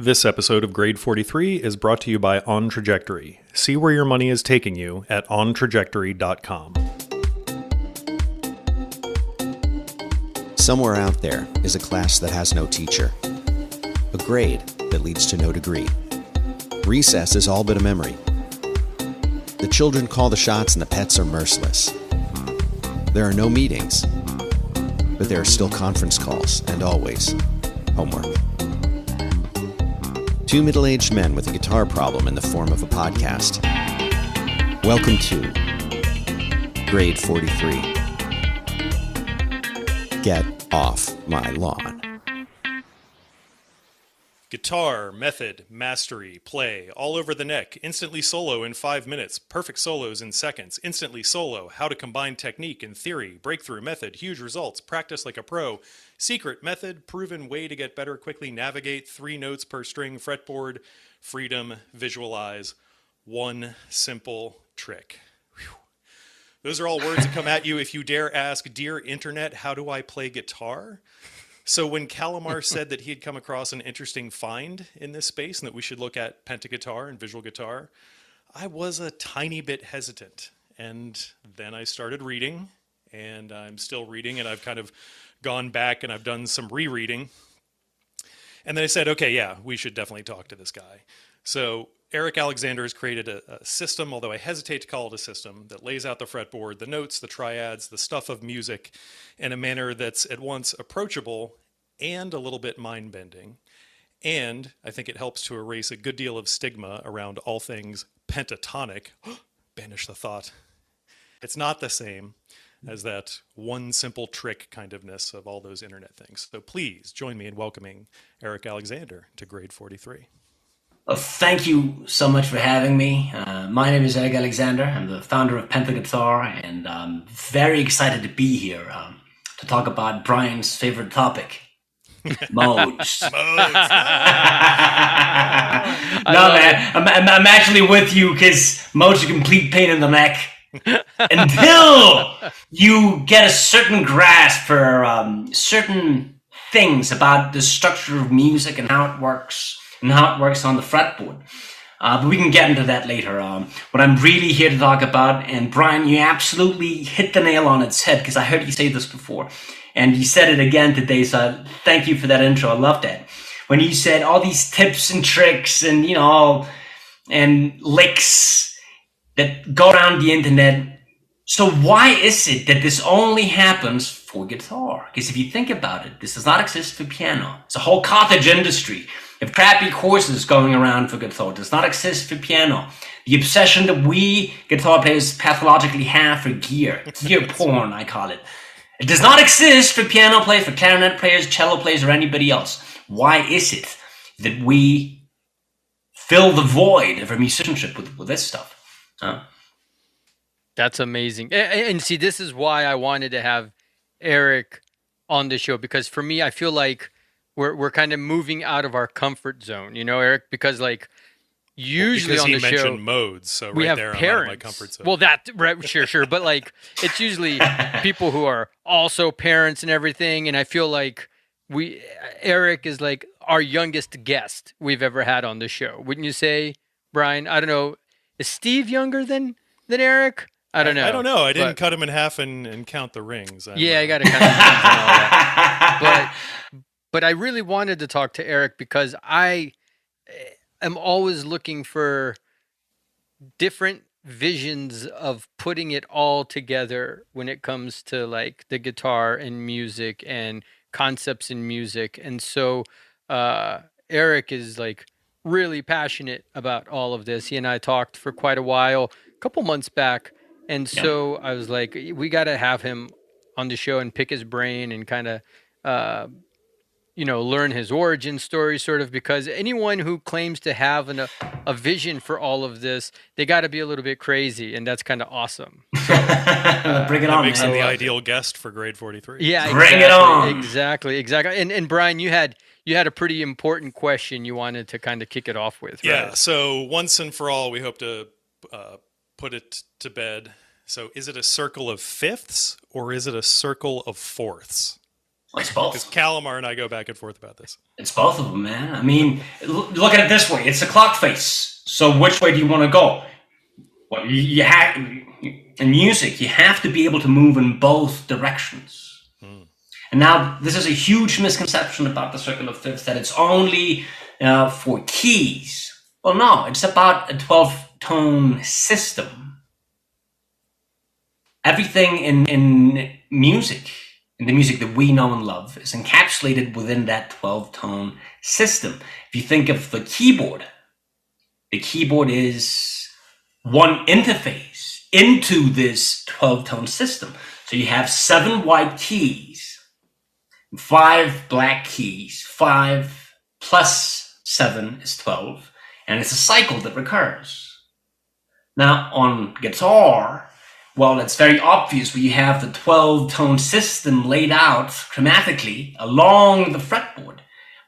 This episode of Grade 43 is brought to you by On Trajectory. See where your money is taking you at ontrajectory.com. Somewhere out there is a class that has no teacher, a grade that leads to no degree. Recess is all but a memory. The children call the shots and the pets are merciless. There are no meetings, but there are still conference calls and always homework. Two middle-aged men with a guitar problem in the form of a podcast. Welcome to Grade 43. Get off my lawn. Guitar, method, mastery, play, all over the neck, instantly solo in 5 minutes, perfect solos in seconds, instantly solo, how to combine technique and theory, breakthrough method, huge results, practice like a pro, secret method, proven way to get better, quickly navigate, 3 notes per string, fretboard, freedom, visualize, one simple trick. Whew. Those are all words that come at you if you dare ask, "Dear Internet, how do I play guitar?" So when Kalimar said that he had come across an interesting find in this space and that we should look at Penta guitar and visual guitar, I was a tiny bit hesitant. And then I started reading, and I'm still reading, and I've kind of gone back and I've done some rereading. And then I said, okay, yeah, we should definitely talk to this guy. So Eric Alexander has created a system, although I hesitate to call it a system, that lays out the fretboard, the notes, the triads, the stuff of music in a manner that's at once approachable and a little bit mind-bending. And I think it helps to erase a good deal of stigma around all things pentatonic. Banish the thought. It's not the same as that one simple trick kind ofness of all those internet things. So please join me in welcoming Eric Alexander to Grade 43. Well, thank you so much for having me. My name is Eric Alexander. I'm the founder of Penta Guitar, and I'm very excited to be here to talk about Brian's favorite topic, modes. Modes. No, man, I'm actually with you because modes are a complete pain in the neck until you get a certain grasp for certain things about the structure of music and how it works. And how it works on the fretboard. But we can get into that later. What I'm really here to talk about, and Brian, you absolutely hit the nail on its head, because I heard you say this before. And you said it again today, so thank you for that intro. I love that. When you said all these tips and tricks and, and licks that go around the internet. So why is it that this only happens for guitar? Because if you think about it, this does not exist for piano. It's a whole cottage industry. If crappy courses going around for guitar does not exist for piano, the obsession that we guitar players pathologically have for gear porn, I call it. It does not exist for piano players, for clarinet players, cello players, or anybody else. Why is it that we fill the void of our musicianship with this stuff? That's amazing. And see, this is why I wanted to have Eric on the show, because for me, I feel like we're kind of moving out of our comfort zone, Eric, because usually on the show, because he mentioned modes, so we right have there parents. I'm out of my comfort zone. Well, right, sure, but it's usually people who are also parents and everything, and I feel like Eric is like our youngest guest we've ever had on the show, wouldn't you say, Brian? I don't know, is Steve younger than Eric? I don't know. I don't know. I didn't cut him in half and count the rings. I got to count the rings and all that. But I really wanted to talk to Eric because I am always looking for different visions of putting it all together when it comes to the guitar and music and concepts in music. And so Eric is really passionate about all of this. He and I talked for quite a while, a couple months back. And so I was like, we got to have him on the show and pick his brain and kind of, learn his origin story, sort of, because anyone who claims to have a vision for all of this, they got to be a little bit crazy, and that's kind of awesome. So, bring it on. That makes him the ideal guest for Grade 43. Yeah, bring it on. Exactly. And Brian, you had a pretty important question you wanted to kind of kick it off with. Yeah. Right? So once and for all, we hope to put it to bed. So is it a circle of fifths or is it a circle of fourths? Well, it's both. Because Kalimar and I go back and forth about this. It's both of them, man. I mean, look at it this way. It's a clock face. So which way do you want to go? Well, you have, in music, you have to be able to move in both directions. And now, this is a huge misconception about the circular fifth, that it's only for keys. Well, no, it's about a 12-tone system. Everything in music, in the music that we know and love, is encapsulated within that 12-tone system. If you think of the keyboard is one interface into this 12-tone system. So you have 7 white keys, 5 black keys. 5 plus 7 is 12, and it's a cycle that recurs. Now, on guitar, well, it's very obvious where you have the 12-tone system laid out chromatically along the fretboard.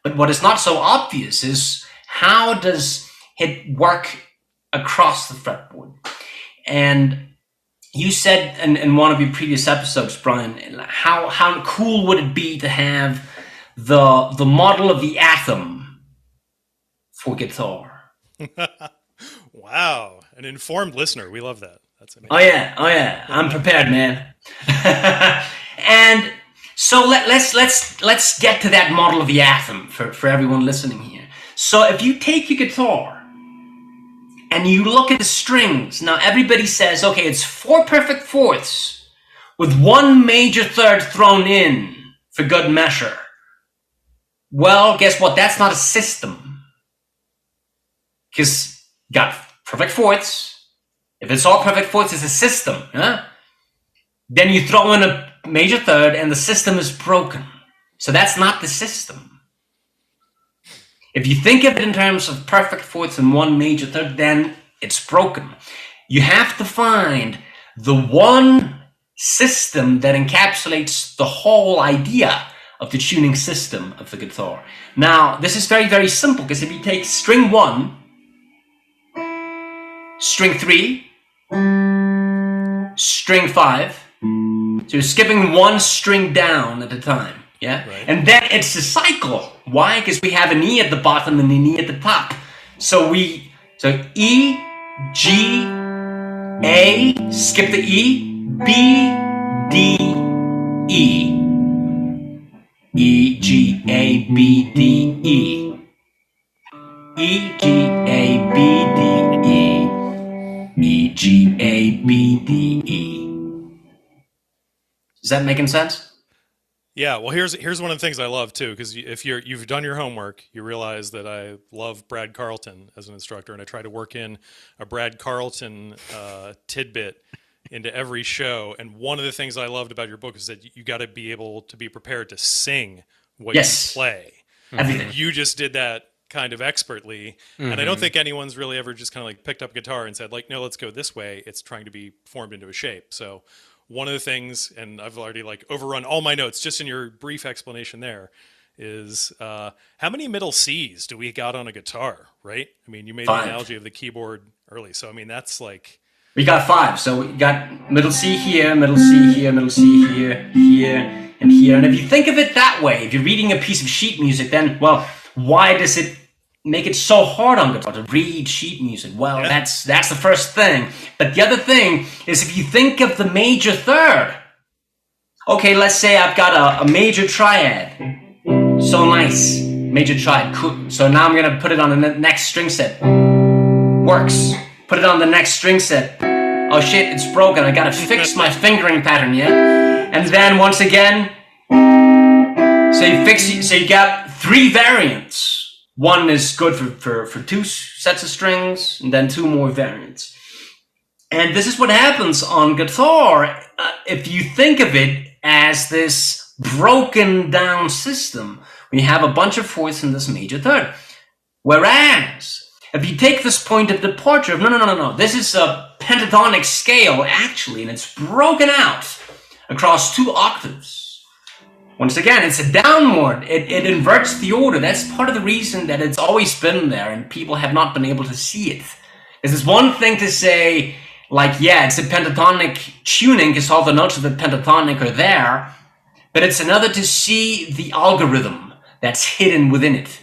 But what is not so obvious is how does it work across the fretboard? And you said in one of your previous episodes, Brian, how cool would it be to have the model of the atom for guitar? Wow, an informed listener. We love that. That's amazing. Oh yeah. I'm prepared, man. And so let's get to that model of the atom for everyone listening here. So if you take your guitar and you look at the strings, now everybody says, okay, it's 4 perfect fourths with 1 major third thrown in for good measure. Well, guess what? That's not a system. Because you got perfect fourths. If it's all perfect fourths, it's a system. Huh? Then you throw in a major third and the system is broken. So that's not the system. If you think of it in terms of perfect fourths and 1 major third, then it's broken. You have to find the one system that encapsulates the whole idea of the tuning system of the guitar. Now, this is very, very simple, because if you take string 1, string 3, string 5, so you're skipping 1 string down at a time. Yeah, right. And then it's a cycle. Why? Because we have an E at the bottom and an E at the top. So E, G, A, skip the E, B, D, E. E, G, A, B, D, E. E, G, A, B, D, E. E, G, A, B, D, E. Is that making sense? Yeah, well, here's one of the things I love too, because if you've done your homework, you realize that I love Brad Carlton as an instructor, and I try to work in a Brad Carlton tidbit into every show. And one of the things I loved about your book is that you got to be able to be prepared to sing what you play. Everything. You just did that kind of expertly, and I don't think anyone's really ever just kind of like picked up a guitar and said like, no, let's go this way. It's trying to be formed into a shape. So one of the things, and I've already like overrun all my notes just in your brief explanation there, is how many middle C's do we got on a guitar, right? I mean, you made 5. the analogy of the keyboard early. So, I mean, that's like... We got 5. So we got middle C here, middle C here, middle C here, here, and here. And if you think of it that way, if you're reading a piece of sheet music, then, well, why does it make it so hard on guitar to read sheet music? Well, that's the first thing. But the other thing is, if you think of the major third, okay, let's say I've got a major triad. So nice. Major triad. Cool. So now I'm going to put it on the next string set. Works. Put it on the next string set. Oh shit, it's broken. I got to fix my fingering pattern, yeah? And then once again, so you got 3 variants. One is good for 2 sets of strings, and then 2 more variants. And this is what happens on guitar if you think of it as this broken down system. We have a bunch of fourths in this major third. Whereas, if you take this point of departure of, no, this is a pentatonic scale, actually, and it's broken out across 2 octaves. Once again, it's a downward. It inverts the order. That's part of the reason that it's always been there and people have not been able to see it. It's one thing to say, like, yeah, it's a pentatonic tuning because all the notes of the pentatonic are there. but it's another to see the algorithm that's hidden within it.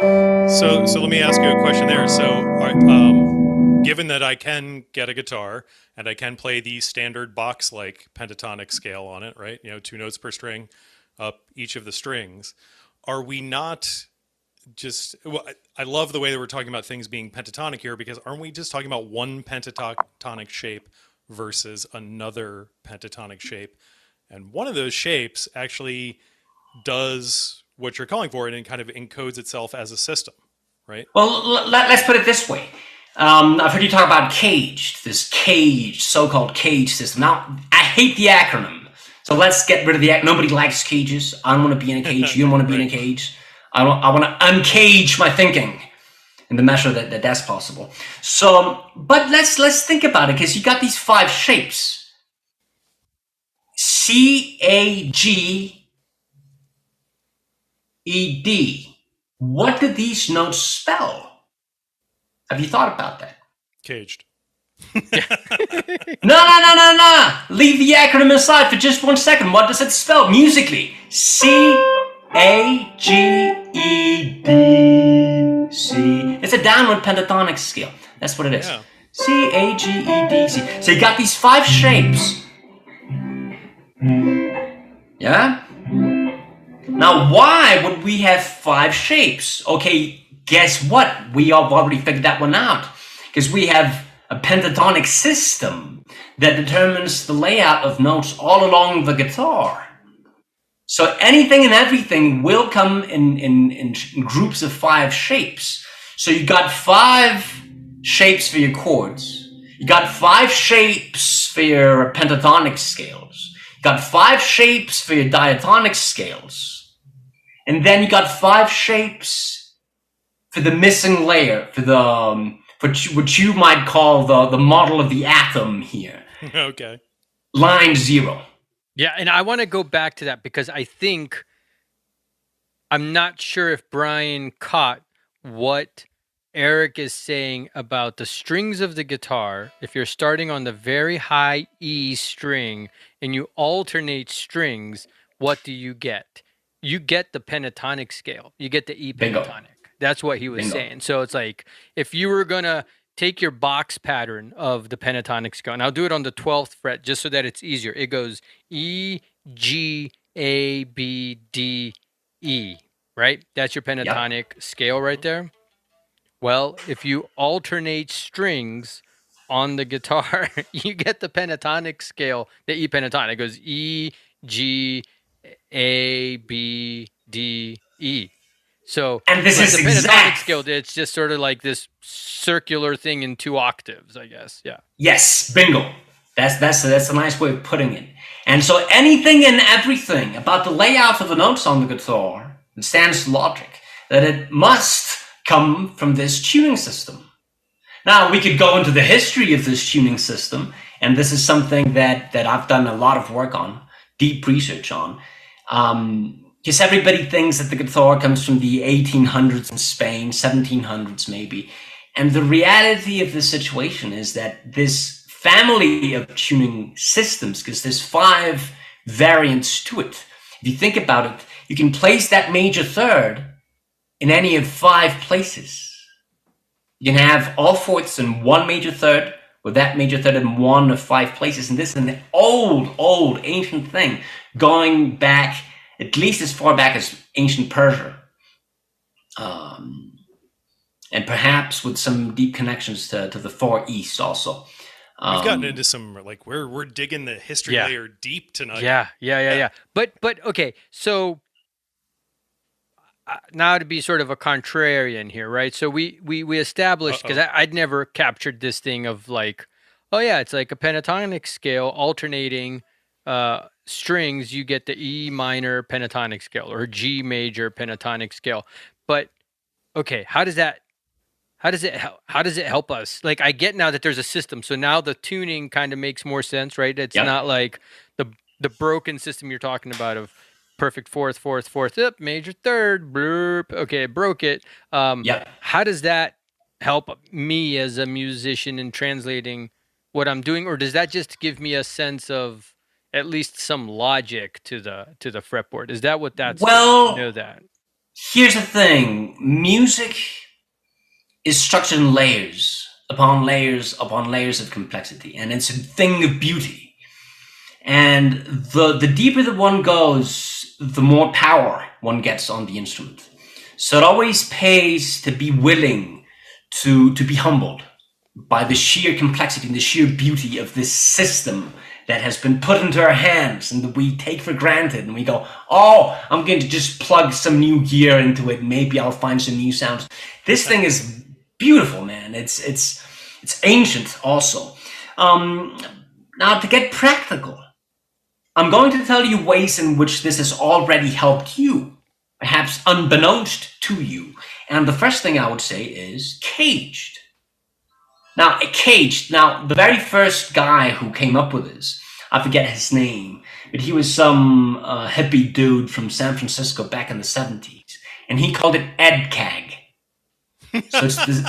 So let me ask you a question there. So, given that I can get a guitar and I can play the standard box-like pentatonic scale on it, right? 2 notes per string up each of the strings. Are we not just? Well, I love the way that we're talking about things being pentatonic here, because aren't we just talking about one pentatonic shape versus another pentatonic shape? And one of those shapes actually does what you're calling for, and it kind of encodes itself as a system, right? Well, let's put it this way. I've heard you talk about caged, this so-called cage system. Now, I hate the acronym, so let's get rid of the acronym. Nobody likes cages. I don't want to be in a cage. You don't want to be in a cage. I want to uncage my thinking in the measure that that's possible. So, but let's think about it, because you got these 5 shapes. C-A-G-E-D. What do these notes spell? Have you thought about that? Caged. No. Leave the acronym aside for just 1 second. What does it spell musically? C-A-G-E-D. C. It's a downward pentatonic scale. That's what it is. Yeah. C-A-G-E-D-C. So you got these 5 shapes. Yeah? Now, why would we have 5 shapes? Okay, guess what? We have already figured that one out. Because we have a pentatonic system that determines the layout of notes all along the guitar. So anything and everything will come in groups of 5 shapes. So you got 5 shapes for your chords. You got 5 shapes for your pentatonic scales. You got 5 shapes for your diatonic scales. And then you got 5 shapes for the missing layer, for the what you might call the model of the atom here. Okay. Line 0. Yeah, and I want to go back to that, because I'm not sure if Brian caught what Eric is saying about the strings of the guitar. If you're starting on the very high E string and you alternate strings, what do you get? You get the pentatonic scale. You get the E pentatonic. That's what he was saying. So it's like, if you were going to take your box pattern of the pentatonic scale, and I'll do it on the 12th fret just so that it's easier. It goes E, G, A, B, D, E, right? That's your pentatonic scale right there. Well, if you alternate strings on the guitar, you get the pentatonic scale, the E pentatonic. It goes E, G, A, B, D, E. So, and this is the pentatonic scale, it's just sort of like this circular thing in 2 octaves, I guess. Yeah. Yes, bingo. That's a nice way of putting it. And so anything and everything about the layout of the notes on the guitar, it stands to logic that it must come from this tuning system. Now, we could go into the history of this tuning system, and this is something that I've done a lot of work on, deep research on. Because everybody thinks that the guitar comes from the 1800s in Spain, 1700s maybe. And the reality of the situation is that this family of tuning systems, because there's 5 variants to it. If you think about it, you can place that major third in any of 5 places. You can have all fourths in 1 major third, with that major third in 1 of 5 places. And this is an old, ancient thing, going back at least as far back as ancient Persia, and perhaps with some deep connections to the Far East also. We've gotten into some, like, we're digging the history layer deep tonight. Yeah. But okay, so now to be sort of a contrarian here, right? So we established, because I'd never captured this thing of like, oh yeah, it's like a pentatonic scale alternating strings. You get the E minor pentatonic scale or G major pentatonic scale. But okay, how does it help us? Like, I get now that there's a system, so now the tuning kind of makes more sense, right? It's not like the broken system you're talking about of perfect fourth, up, major third, blurp. Okay, broke it. How does that help me as a musician in translating what I'm doing, or does that just give me a sense of at least some logic to the fretboard. Is that what that's? Well, you know that. Here's the thing: music is structured in layers upon layers upon layers of complexity, and it's a thing of beauty. And the deeper that one goes, the more power one gets on the instrument. So it always pays to be willing to be humbled by the sheer complexity and the sheer beauty of this system that has been put into our hands and that we take for granted, and we go, oh, I'm going to just plug some new gear into it. Maybe I'll find some new sounds. This thing is beautiful, man. It's ancient also. Now, to get practical, I'm going to tell you ways in which this has already helped you, perhaps unbeknownst to you. And the first thing I would say is caged. Now, the very first guy who came up with this, I forget his name, but he was some hippie dude from San Francisco back in the 70s, and he called it EdCag. So it's this,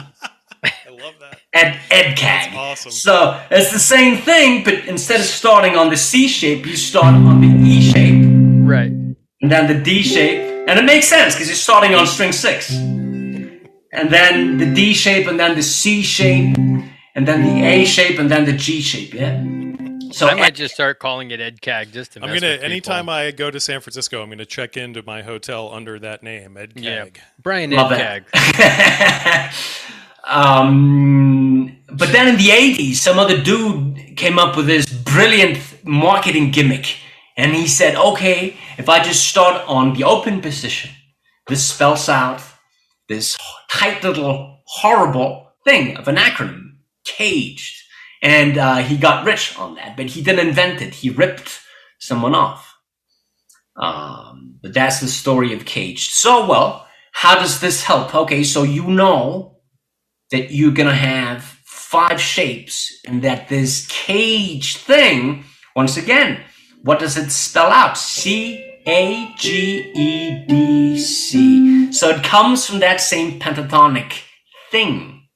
I love that. EdCag. That's awesome. So it's the same thing, but instead of starting on the C shape, you start on the E shape. Right. And then the D shape, and it makes sense because you're starting on string 6. And then the D shape, and then the C shape, and then the A shape, and then the G shape, yeah? So I might just start calling it EdCag just to mess with people. Anytime I go to San Francisco, I'm gonna check into my hotel under that name, EdCag. Yeah, Brian Love EdCag. But then in the 80s, some other dude came up with this brilliant marketing gimmick. And he said, okay, if I just start on the open position, this spells out this tight little horrible thing of an acronym, caged. And he got rich on that, but he didn't invent it. He ripped someone off. But that's the story of caged. So, well, how does this help? Okay, so you know that you're going to have 5 shapes, and that this caged thing, once again, what does it spell out? C-A-G-E-D-C. So it comes from that same pentatonic thing.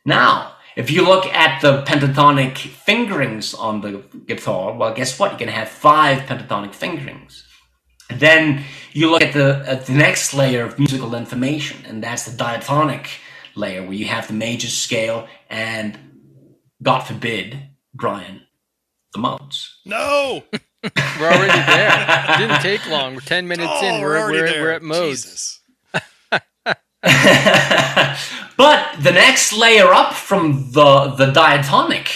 Now, if you look at the pentatonic fingerings on the guitar, well, guess what? You're going to have 5 pentatonic fingerings. And then you look at the next layer of musical information, and that's the diatonic layer, where you have the major scale and, God forbid, Brian, the modes. No! We're already there. It didn't take long. We're 10 minutes in. We're at modes. Jesus. But the next layer up from the diatonic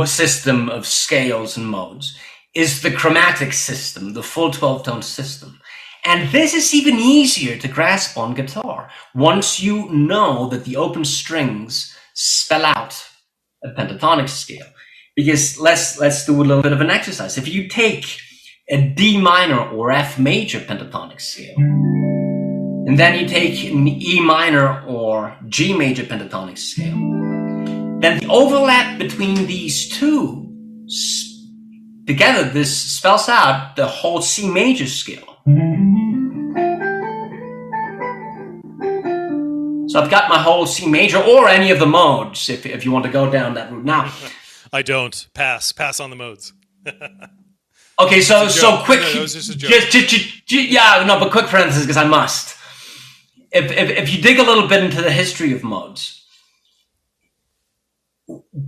system of scales and modes is the chromatic system, the full 12-tone system. And this is even easier to grasp on guitar once you know that the open strings spell out a pentatonic scale. Because let's do a little bit of an exercise. If you take a D minor or F major pentatonic scale, and then you take an E minor or G major pentatonic scale, then the overlap between these two together, this spells out the whole C major scale. So I've got my whole C major, or any of the modes, if you want to go down that route. Now, I don't. Pass on the modes. okay, so quick. No, it was just a joke. But quick parenthesis, because I must. If you dig a little bit into the history of modes,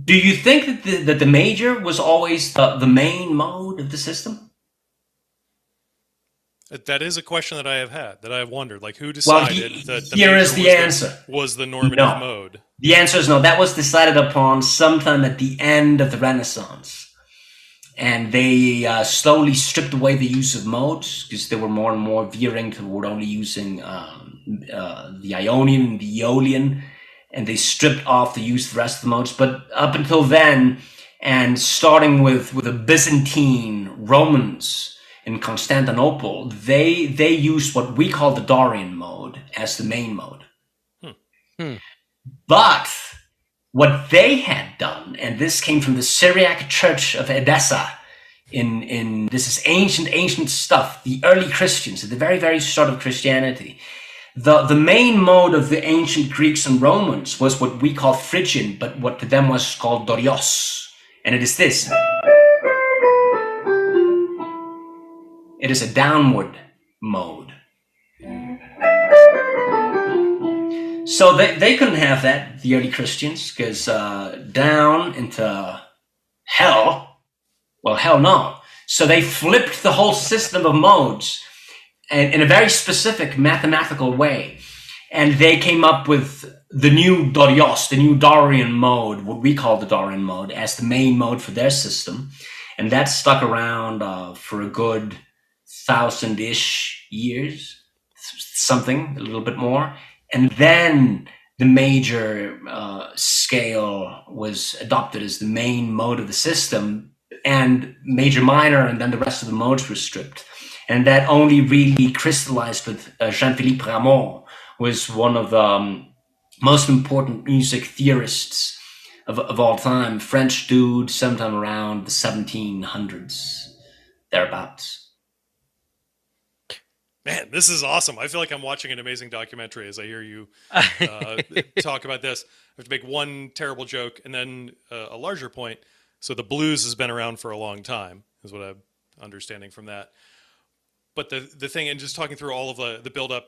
do you think that the major was always the main mode of the system? That is a question that I have had, that I have wondered. Like, who decided that the here major is the answer. Was the normative mode? The answer is no. That was decided upon sometime at the end of the Renaissance. And they slowly stripped away the use of modes, because they were more and more veering toward only using the Ionian and the Aeolian. And they stripped off the use of the rest of the modes. But up until then, and starting with the Byzantine Romans in Constantinople, they used what we call the Dorian mode as the main mode. But what they had done, and this came from the Syriac Church of Edessa, in this is ancient stuff, the early Christians, at the very, very start of Christianity. The main mode of the ancient Greeks and Romans was what we call Phrygian, but what to them was called Dorios. And it is this. It is a downward mode. So they couldn't have that, the early Christians, because down into hell, well, hell no. So they flipped the whole system of modes and in a very specific mathematical way. And they came up with the new Dorios, the new Dorian mode, what we call the Dorian mode, as the main mode for their system. And that stuck around for a good 1,000-ish years, something, a little bit more. And then the major scale was adopted as the main mode of the system, and major, minor, and then the rest of the modes were stripped. And that only really crystallized with Jean-Philippe Rameau, was one of the most important music theorists of all time, French dude, sometime around the 1700s, thereabouts. Man, this is awesome. I feel like I'm watching an amazing documentary as I hear you talk about this. I have to make one terrible joke and then a larger point. So the blues has been around for a long time, is what I'm understanding from that. But the thing, and just talking through all of the build-up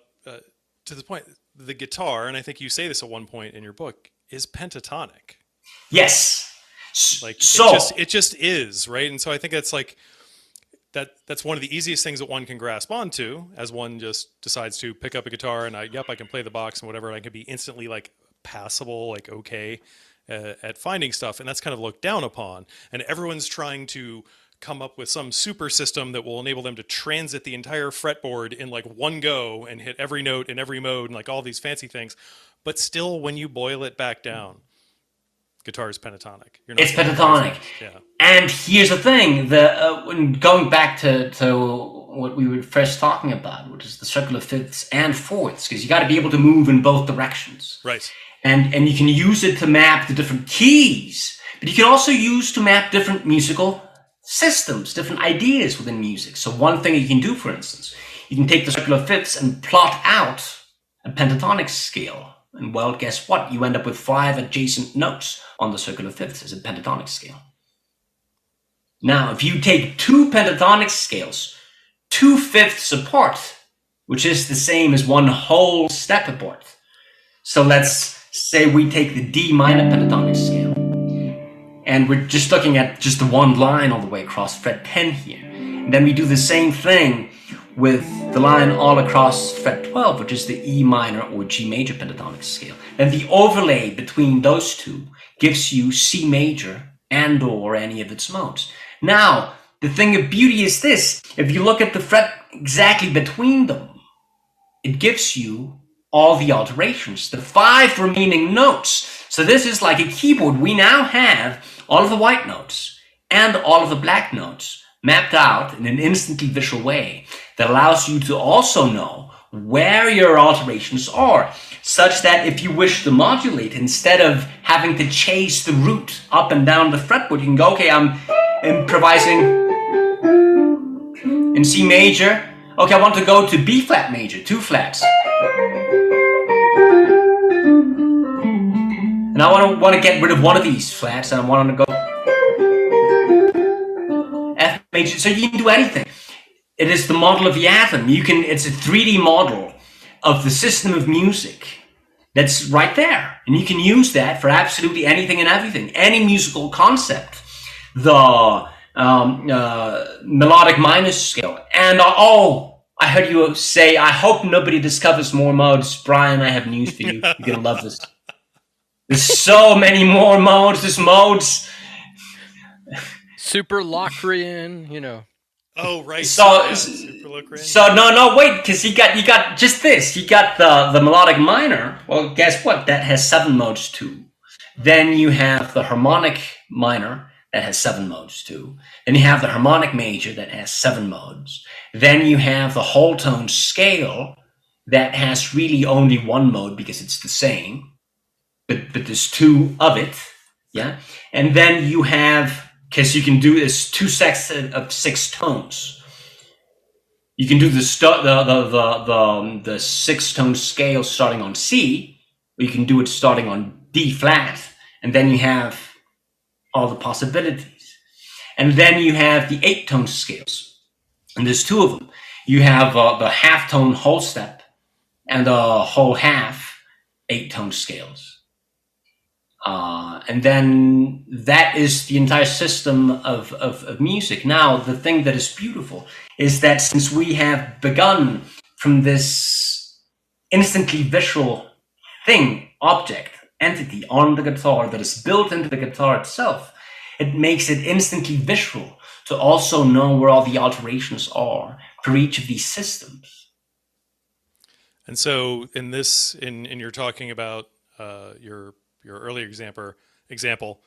to the point, the guitar, and I think you say this at one point in your book, is pentatonic. Yes. Like, so it just is, right? And so I think that's like, that's one of the easiest things that one can grasp onto as one just decides to pick up a guitar and I can play the box and whatever. And I can be instantly like passable, like okay at finding stuff. And that's kind of looked down upon. And everyone's trying to come up with some super system that will enable them to transit the entire fretboard in like one go and hit every note in every mode and like all these fancy things. But still, when you boil it back down, guitar is pentatonic. It's pentatonic. Yeah. And here's the thing, when going back to what we were first talking about, which is the circular fifths and fourths, because you got to be able to move in both directions. Right. And you can use it to map the different keys, but you can also use to map different musical systems, different ideas within music. So one thing you can do, for instance, you can take the circular fifths and plot out a pentatonic scale. And well, guess what? You end up with 5 adjacent notes on the circular fifths as a pentatonic scale. Now, if you take 2 pentatonic scales, 2 fifths apart, which is the same as one whole step apart. So let's say we take the D minor pentatonic scale, and we're just looking at just the one line all the way across fret 10 here. And then we do the same thing with the line all across fret 12, which is the E minor or G major pentatonic scale. And the overlay between those two gives you C major and or any of its modes. Now, the thing of beauty is this. If you look at the fret exactly between them, it gives you all the alterations, the 5 remaining notes. So this is like a keyboard. We now have all of the white notes and all of the black notes mapped out in an instantly visual way that allows you to also know where your alterations are, such that if you wish to modulate, instead of having to chase the root up and down the fretboard, you can go, okay, I'm improvising in C major. Okay, I want to go to B flat major, 2 flats. And I want to get rid of one of these flats, and I want to go F major. So you can do anything. It is the model of the atom. It's a 3D model of the system of music that's right there. And you can use that for absolutely anything and everything. Any musical concept. The melodic minor scale. And I heard you say, I hope nobody discovers more modes. Brian, I have news for you. You're going to love this. There's so many more modes. There's modes. Super Locrian, Oh, right. So no, wait, because you got just this. You got the melodic minor. Well, guess what? That has 7 modes too. Then you have the harmonic minor that has 7 modes too. Then you have the harmonic major that has 7 modes. Then you have the whole tone scale that has really only 1 mode because it's the same, but there's 2 of it. Yeah, and then you have. Because you can do this 2 sets of 6 tones. You can do the 6-tone scale starting on C, or you can do it starting on D flat, and then you have all the possibilities. And then you have the 8-tone scales. And there's 2 of them. You have the half-tone whole step and the whole half 8-tone scales. And then that is the entire system of music. Now, the thing that is beautiful is that since we have begun from this instantly visual thing, object, entity on the guitar that is built into the guitar itself, it makes it instantly visual to also know where all the alterations are for each of these systems. And so in you're talking about your earlier example,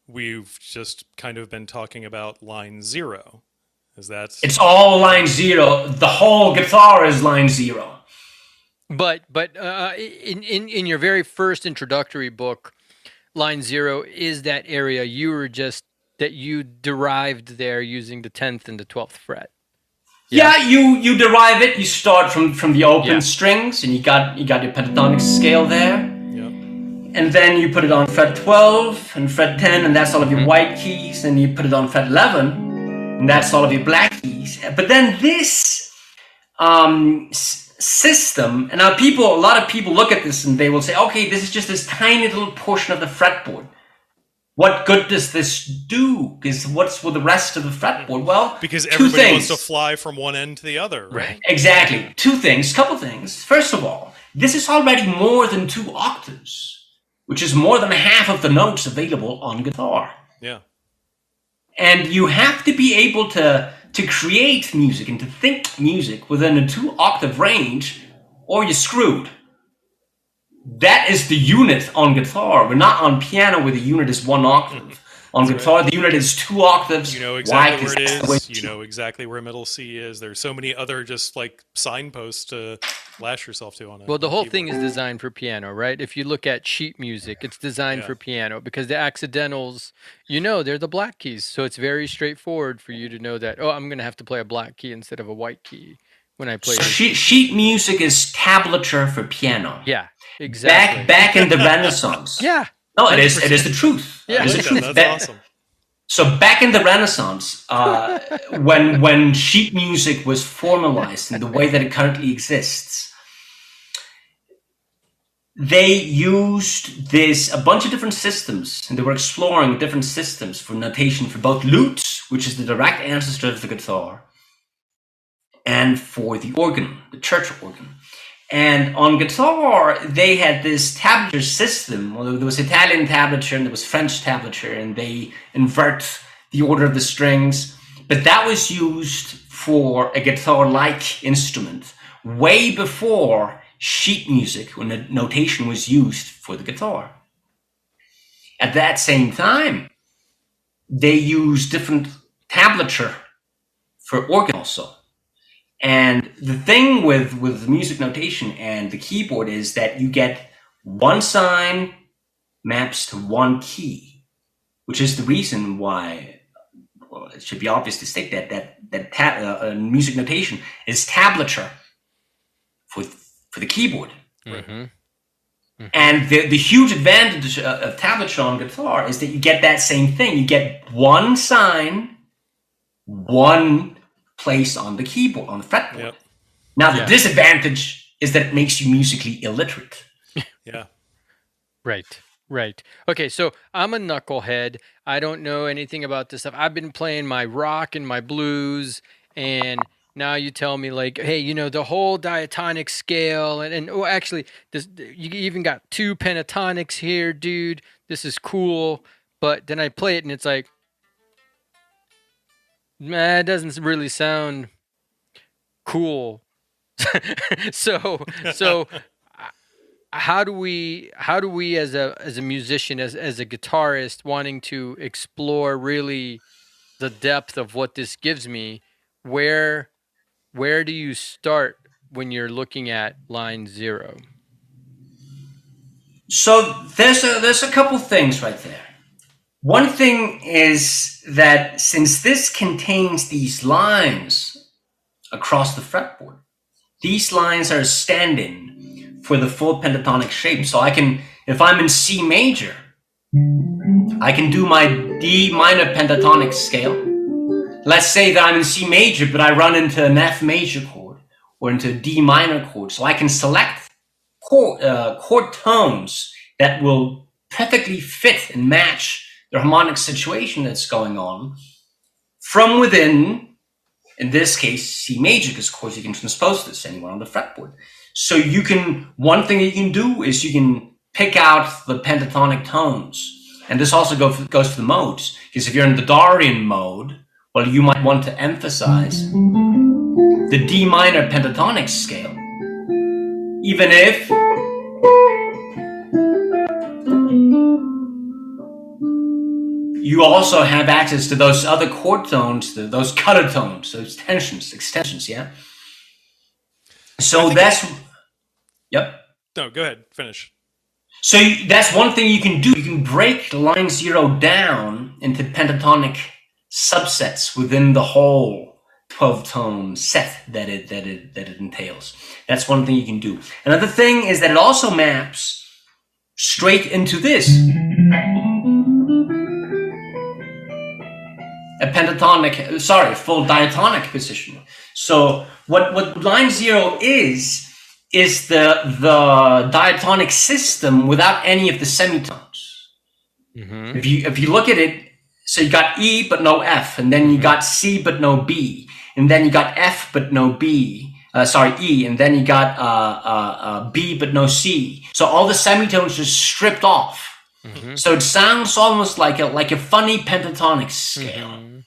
we've just kind of been talking about line 0. Is that? It's all line 0. The whole guitar is line 0. But in your very first introductory book, line 0 is that area that you derived there using the 10th and the 12th fret. Yeah, you derive it. You start from the open strings, and you got your pentatonic scale there. And then you put it on fret 12 and fret 10, and that's all of your white keys. And you put it on fret 11, and that's all of your black keys. But then this system, and now a lot of people look at this and they will say, okay, this is just this tiny little portion of the fretboard. What good does this do? Because what's with the rest of the fretboard? Well, because everybody wants to fly from one end to the other, right? Exactly. Couple things. First of all, this is already more than 2 octaves. Which is more than half of the notes available on guitar. Yeah. And you have to be able to create music and to think music within a 2-octave range, or you're screwed. That is the unit on guitar. We're not on piano where the unit is 1 octave. On guitar, the unit is 2 octaves. You know exactly where it is. You know exactly where middle C is. There's so many other just like signposts to lash yourself to on it. Well, the whole thing is designed for piano, right? If you look at sheet music, it's designed for piano because the accidentals, they're the black keys. So it's very straightforward for you to know that, I'm going to have to play a black key instead of a white key when I play. So sheet music is tablature for piano. Yeah, exactly. Back in the Renaissance. Yeah. No, it is the truth. Yeah, that's awesome. So back in the Renaissance, when sheet music was formalized in the way that it currently exists, they used a bunch of different systems, and they were exploring different systems for notation for both lutes, which is the direct ancestor of the guitar, and for the organ, the church organ. And on guitar, they had this tablature system. Well, there was Italian tablature and there was French tablature, and they invert the order of the strings. But that was used for a guitar-like instrument way before sheet music, when the notation was used for the guitar. At that same time, they used different tablature for organ also. And the thing with the music notation and the keyboard is that you get one sign maps to one key, which is the reason why, it should be obvious to state that music notation is tablature for the keyboard. Mm-hmm. Mm-hmm. And the huge advantage of tablature on guitar is that you get that same thing. You get one sign, one place on the keyboard, on the fretboard. Yep. Now, the disadvantage is that it makes you musically illiterate. Yeah. Right. Okay, so I'm a knucklehead. I don't know anything about this stuff. I've been playing my rock and my blues, and now you tell me, like, hey, the whole diatonic scale, and actually, you even got 2 pentatonics here, dude. This is cool. But then I play it, and it's like, it doesn't really sound cool. So how do we as a musician, as a guitarist wanting to explore really the depth of what this gives me, where do you start when you're looking at line 0? So there's a couple things right there. One thing is that since this contains these lines across the fretboard, these lines are stand-in for the full pentatonic shape. So I can, if I'm in C major, I can do my D minor pentatonic scale. Let's say that I'm in C major, but I run into an F major chord or into a D minor chord. So I can select chord tones that will perfectly fit and match the harmonic situation that's going on from within, in this case, C major, because of course you can transpose this anywhere on the fretboard. So you can, one thing you can do is you can pick out the pentatonic tones. And this also goes for the modes, because if you're in the Dorian mode, well, you might want to emphasize the D minor pentatonic scale, even if you also have access to those other chord tones, those cutter tones, those tensions, extensions, yeah? So that's, yep. No, go ahead, finish. So that's one thing you can do. You can break line 0 down into pentatonic subsets within the whole 12-tone set that it entails. That's one thing you can do. Another thing is that it also maps straight into this. A pentatonic, sorry, full diatonic position. So what line 0 is the diatonic system without any of the semitones. Mm-hmm. If you look at it, so you got E but no F, and then you got C but no B, and then you got F but no B, E, and then you got B but no C. So all the semitones are stripped off. Mm-hmm. So it sounds almost like a funny pentatonic scale. Mm-hmm.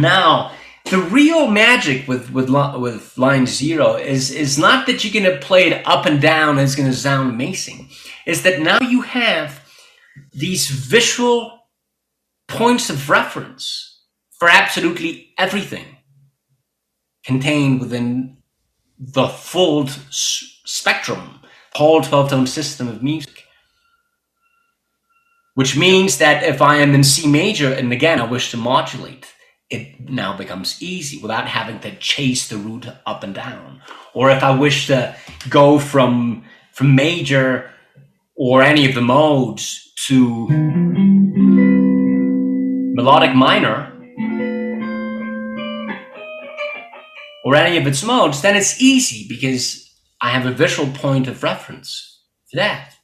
Now, the real magic with line 0 is not that you're going to play it up and down and it's going to sound amazing. It's that now you have these visual points of reference for absolutely everything contained within the full spectrum, whole 12-tone system of music. Which means that if I am in C major, and again, I wish to modulate, it now becomes easy without having to chase the root up and down. Or if I wish to go from major or any of the modes to melodic minor or any of its modes, then it's easy because I have a visual point of reference for that.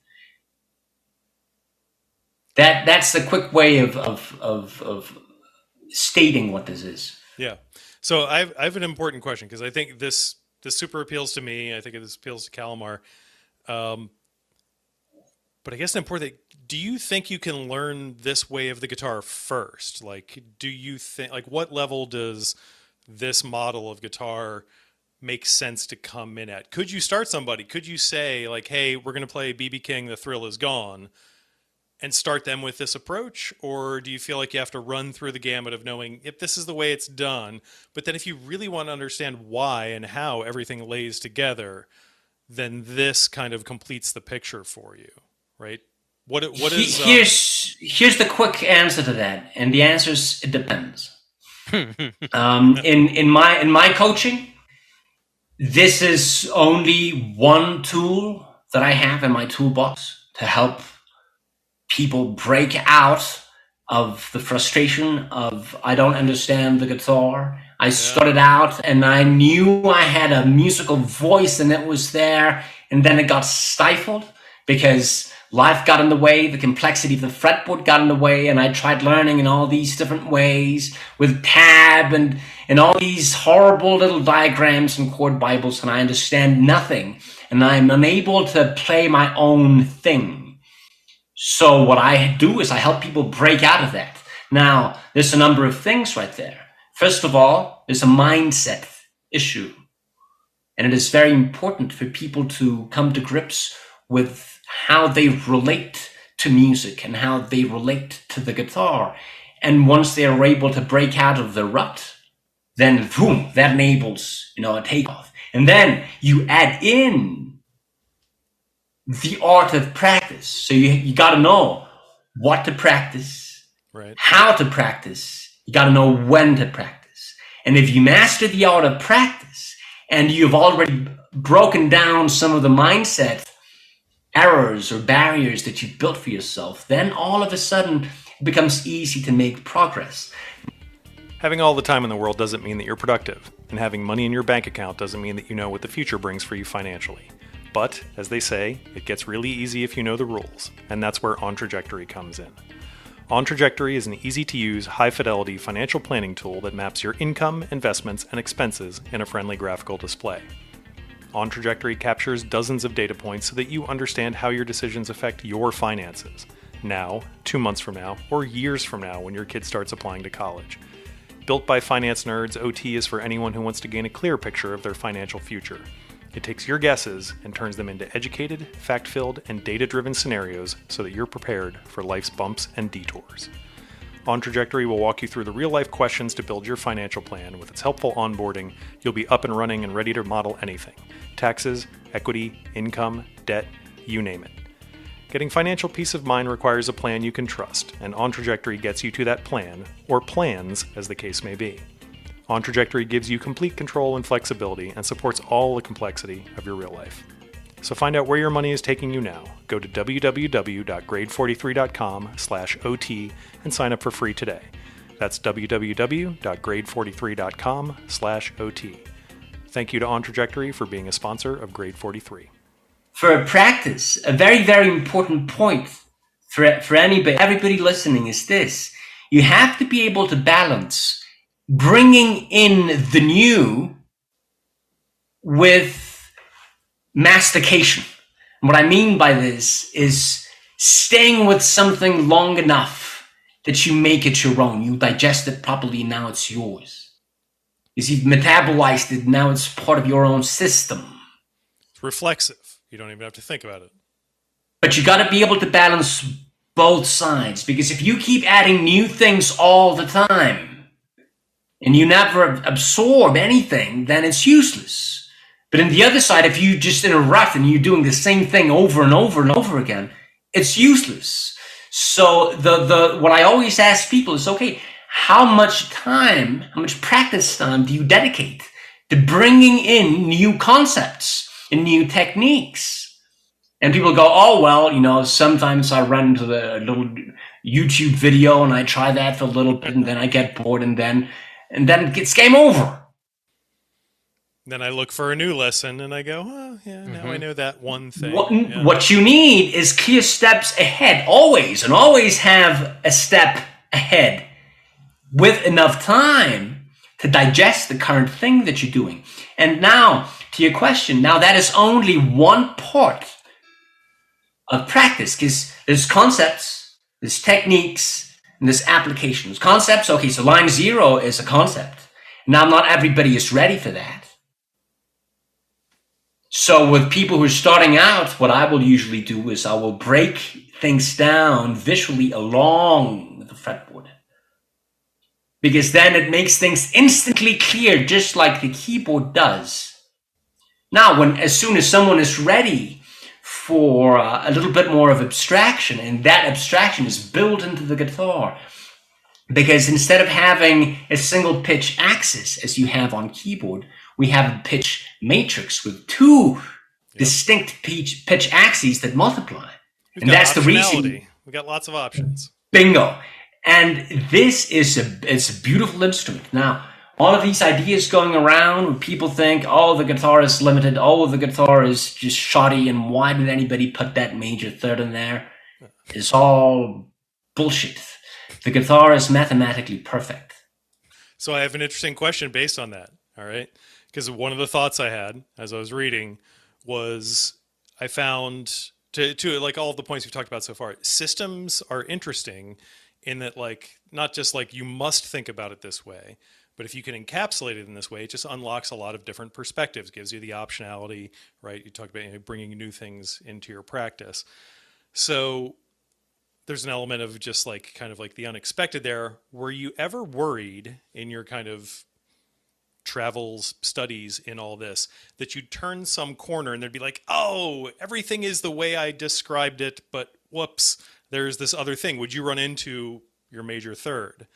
That's the quick way of stating what this is. Yeah. So I have an important question, because I think this super appeals to me. I think this appeals to Kalimar. But I guess the important thing, do you think you can learn this way of the guitar first? Like, do you think, like, what level does this model of guitar make sense to come in at? Could you start somebody? Could you say, like, hey, we're going to play B.B. King, The Thrill Is Gone, and start them with this approach? Or do you feel like you have to run through the gamut of knowing if this is the way it's done, but then if you really want to understand why and how everything lays together, then this kind of completes the picture for you, right? What is here's the quick answer to that, and the answer is it depends. In my coaching, this is only one tool that I have in my toolbox to help people break out of the frustration of I don't understand the guitar. I started out and I knew I had a musical voice and it was there, and then it got stifled because life got in the way, the complexity of the fretboard got in the way, and I tried learning in all these different ways with tab and all these horrible little diagrams and chord bibles, and I understand nothing, and I'm unable to play my own thing. So what I do is I help people break out of that. Now, there's a number of things right there. First of all, there's a mindset issue. And it is very important for people to come to grips with how they relate to music and how they relate to the guitar. And once they are able to break out of the rut, then boom, that enables, a takeoff. And then you add in the art of practice. So you got to know what to practice, right? How to practice. You got to know when to practice. And if you master the art of practice and you've already broken down some of the mindset errors or barriers that you've built for yourself, then all of a sudden it becomes easy to make progress. Having all the time in the world doesn't mean that you're productive, and having money in your bank account doesn't mean that you know what the future brings for you financially. But, as they say, it gets really easy if you know the rules, and that's where On Trajectory comes in. On Trajectory is an easy-to-use, high-fidelity financial planning tool that maps your income, investments, and expenses in a friendly graphical display. On Trajectory captures dozens of data points so that you understand how your decisions affect your finances, now, 2 months from now, or years from now when your kid starts applying to college. Built by finance nerds, OT is for anyone who wants to gain a clear picture of their financial future. It takes your guesses and turns them into educated, fact-filled, and data-driven scenarios so that you're prepared for life's bumps and detours. On Trajectory will walk you through the real-life questions to build your financial plan. With its helpful onboarding, you'll be up and running and ready to model anything. Taxes, equity, income, debt, you name it. Getting financial peace of mind requires a plan you can trust, and On Trajectory gets you to that plan, or plans, as the case may be. On Trajectory gives you complete control and flexibility and supports all the complexity of your real life. So find out where your money is taking you now. Go to www.grade43.com/OT and sign up for free today. That's www.grade43.com/OT. Thank you to On Trajectory for being a sponsor of Grade 43. For a practice, a very, very important point for everybody listening is this. You have to be able to balance bringing in the new with mastication. And what I mean by this is staying with something long enough that you make it your own. You digest it properly, now it's yours. You've metabolized it, now it's part of your own system. It's reflexive. You don't even have to think about it. But you got to be able to balance both sides, because if you keep adding new things all the time, and you never absorb anything, then it's useless. But on the other side, if you just in a rut and you're doing the same thing over and over and over again, it's useless. So what I always ask people is, okay, how much time, how much practice time do you dedicate to bringing in new concepts and new techniques? And people go, oh, well, sometimes I run into the little YouTube video and I try that for a little bit and then I get bored and then it's game over. Then I look for a new lesson and I go, oh, yeah, now I know that one thing. What you need is clear steps ahead, always, and always have a step ahead with enough time to digest the current thing that you're doing. And now, to your question, now that is only one part of practice, because there's concepts, there's techniques, and there's applications. Concepts, okay, so line 0 is a concept. Now, not everybody is ready for that. So with people who are starting out, what I will usually do is I will break things down visually along with the fretboard. Because then it makes things instantly clear, just like the keyboard does. Now, as soon as someone is ready for a little bit more of abstraction, and that abstraction is built into the guitar, because instead of having a single pitch axis as you have on keyboard, we have a pitch matrix with two distinct pitch axes that multiply. And that's the reason. We've got lots of options. Bingo. And this is it's a beautiful instrument. Now, all of these ideas going around, people think, oh, the guitar is limited, oh, the guitar is just shoddy, and why did anybody put that major third in there? It's all bullshit. The guitar is mathematically perfect. So I have an interesting question based on that, all right? Because one of the thoughts I had as I was reading was I found, to like all of the points we've talked about so far, systems are interesting in that, like, not just like you must think about it this way, but if you can encapsulate it in this way, it just unlocks a lot of different perspectives, gives you the optionality, right? You talked about bringing new things into your practice. So there's an element of just like kind of like the unexpected there. Were you ever worried in your kind of travels, studies in all this, that you'd turn some corner and there'd be like, oh, everything is the way I described it, but whoops, there's this other thing? Would you run into your major third?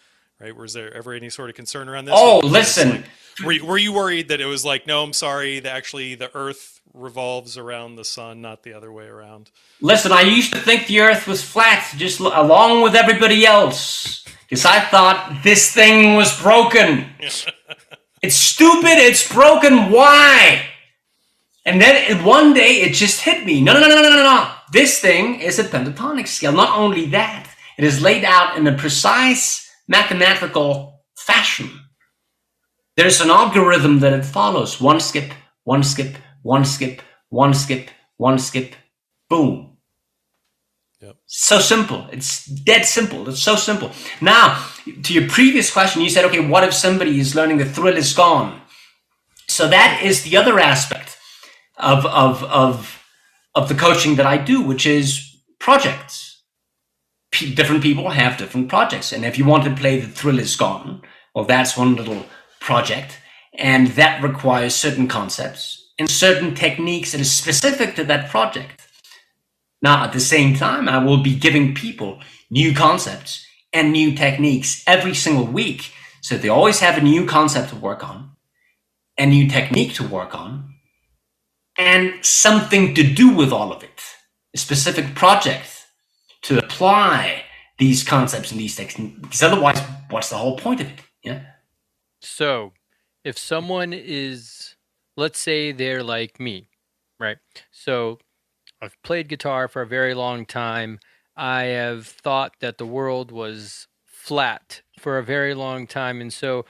right? Was there ever any sort of concern around this? Oh, Or was this listen. like, were you worried that it was like, no, I'm sorry, that actually the Earth revolves around the sun, not the other way around? Listen, I used to think the Earth was flat, just along with everybody else, because I thought this thing was broken. It's stupid. It's broken. Why? And then one day it just hit me. No. This thing is a pentatonic scale. Not only that, it is laid out in a precise mathematical fashion. There's an algorithm that it follows. One skip, one skip, one skip, one skip, one skip, boom. Yep. So simple. It's dead simple. It's so simple. Now, to your previous question, you said, okay, what if somebody is learning the thrill is gone? So that is the other aspect of the coaching that I do, which is projects. Different people have different projects. And if you want to play the thrill is gone, well, that's one little project. And that requires certain concepts and certain techniques that is specific to that project. Now, at the same time, I will be giving people new concepts and new techniques every single week. So they always have a new concept to work on, a new technique to work on, and something to do with all of it. A specific project to apply these concepts and these techniques. Because otherwise, what's the whole point of it? Yeah. So if someone is, let's say they're like me, right? So I've played guitar for a very long time. I have thought that the world was flat for a very long time. And so,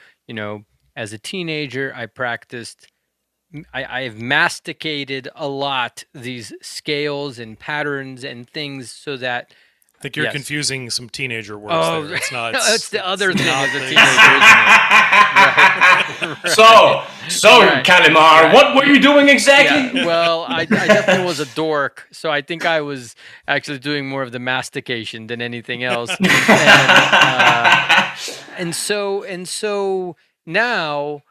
as a teenager, I practiced, I have masticated a lot these scales and patterns and things so that I think you're Yes. confusing some teenager words Oh, there. It's not. that's the other thing not as a the- teenager, isn't it? So Right. Kalimar, Right. what were you doing exactly? Yeah, well, I definitely was a dork, so I think I was actually doing more of the mastication than anything else. And so now,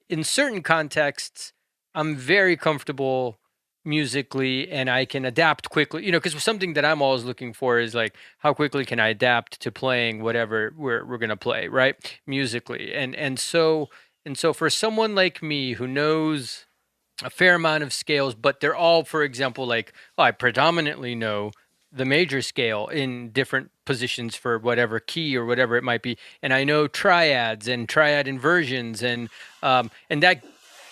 in certain contexts, I'm very comfortable musically, and I can adapt quickly. Because something that I'm always looking for is like, how quickly can I adapt to playing whatever we're gonna play, right? Musically, and so for someone like me who knows a fair amount of scales, but they're all, for example, like, I predominantly know the major scale in different positions for whatever key or whatever it might be, and I know triads and triad inversions, and that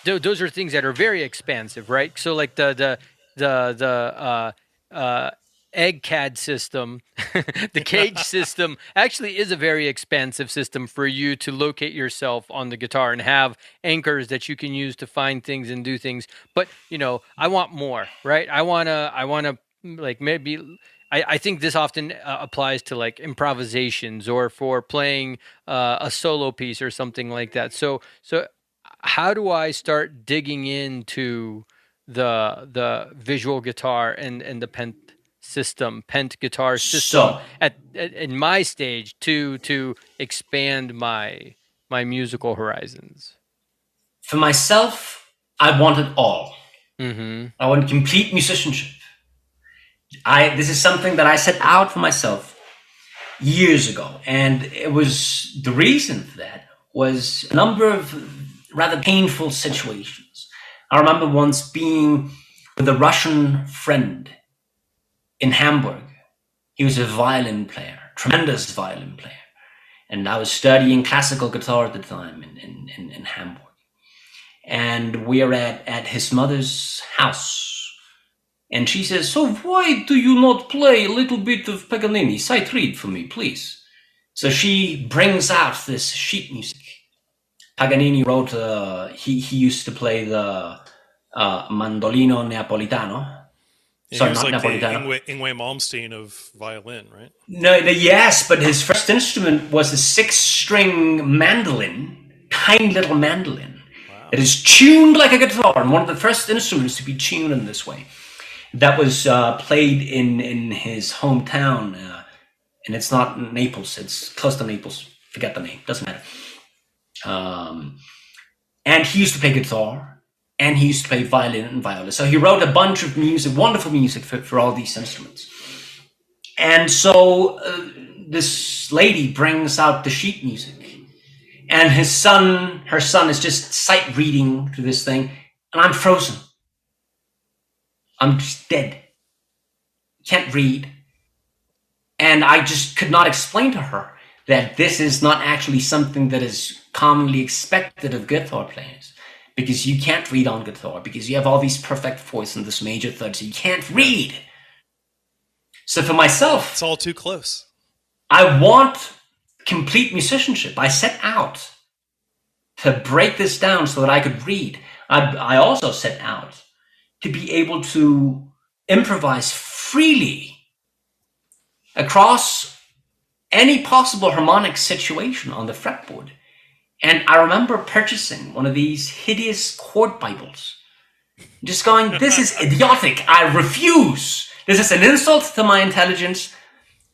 those are things that are very expansive, right? So like the egg CAD system, the cage system actually is a very expansive system for you to locate yourself on the guitar and have anchors that you can use to find things and do things. But I want more, right? I wanna like maybe. I think this often applies to like improvisations or for playing a solo piece or something like that. So how do I start digging into the visual guitar and the Pent guitar system in my stage to expand my musical horizons? For myself, I want it all. Mm-hmm. I want complete musicianship. This is something that I set out for myself years ago, and it was the reason for that was a number of rather painful situations. I remember once being with a Russian friend in Hamburg. He was a violin player, tremendous violin player, and I was studying classical guitar at the time in Hamburg. And we're at his mother's house. And she says, so why do you not play a little bit of Paganini? Sight read for me, please. So she brings out this sheet music. Paganini wrote, he used to play the Mandolino Napolitano. He Sorry, was not like Napolitano. the Yngwie Malmsteen of violin, right? No, yes, but his first instrument was a 6-string mandolin, tiny little mandolin. Wow. It is tuned like a guitar, and one of the first instruments to be tuned in this way. That was played in his hometown, and it's not Naples, it's close to Naples. Forget the name, doesn't matter. And he used to play guitar, and he used to play violin and viola. So he wrote a bunch of music, wonderful music for all these instruments. And so this lady brings out the sheet music, And her son is just sight reading through this thing, and I'm frozen. I'm just dead. Can't read. And I just could not explain to her that this is not actually something that is commonly expected of guitar players, because you can't read on guitar, because you have all these perfect fourths and this major third, so you can't read. So for myself, it's all too close. I want complete musicianship. I set out to break this down so that I could read. I also set out to be able to improvise freely across any possible harmonic situation on the fretboard. And I remember purchasing one of these hideous chord Bibles, just going, this is idiotic. I refuse. This is an insult to my intelligence.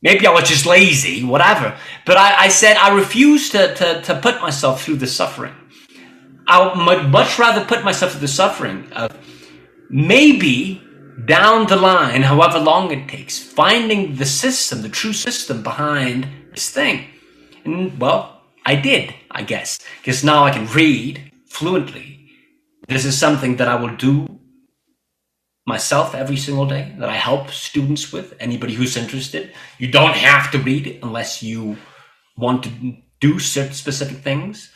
Maybe I was just lazy, whatever. But I said I refuse to put myself through the suffering. I would much rather put myself through the suffering of maybe down the line, however long it takes, finding the system, the true system behind this thing. And well, I did, I guess, because now I can read fluently. This is something that I will do myself every single day, that I help students with, anybody who's interested. You don't have to read unless you want to do certain specific things.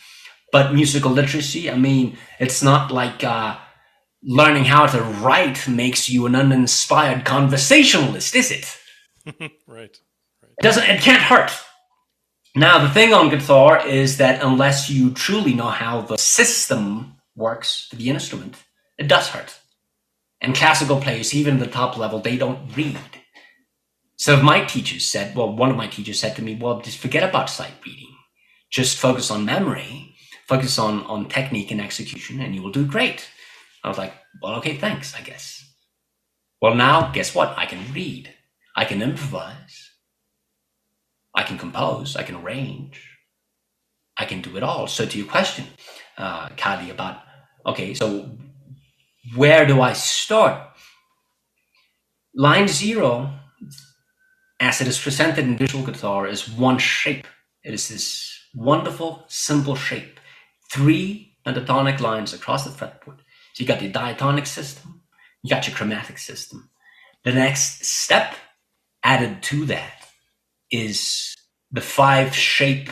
But musical literacy, I mean, it's not like learning how to write makes you an uninspired conversationalist, is it? Right. It can't hurt. Now, the thing on guitar is that unless you truly know how the system works for the instrument, it does hurt. And classical players, even at the top level, they don't read. So my teachers said, well, one of my teachers said to me, well, just forget about sight reading. Just focus on memory, focus on technique and execution, and you will do great. I was like, well, okay, thanks, I guess. Well, now, guess what? I can read. I can improvise. I can compose. I can arrange. I can do it all. So to your question, Kali, about, okay, so where do I start? Line 0, as it is presented in visual guitar, is one shape. It is this wonderful, simple shape. 3 pentatonic lines across the fretboard. So you got your diatonic system, you got your chromatic system. The next step added to that is the 5 shape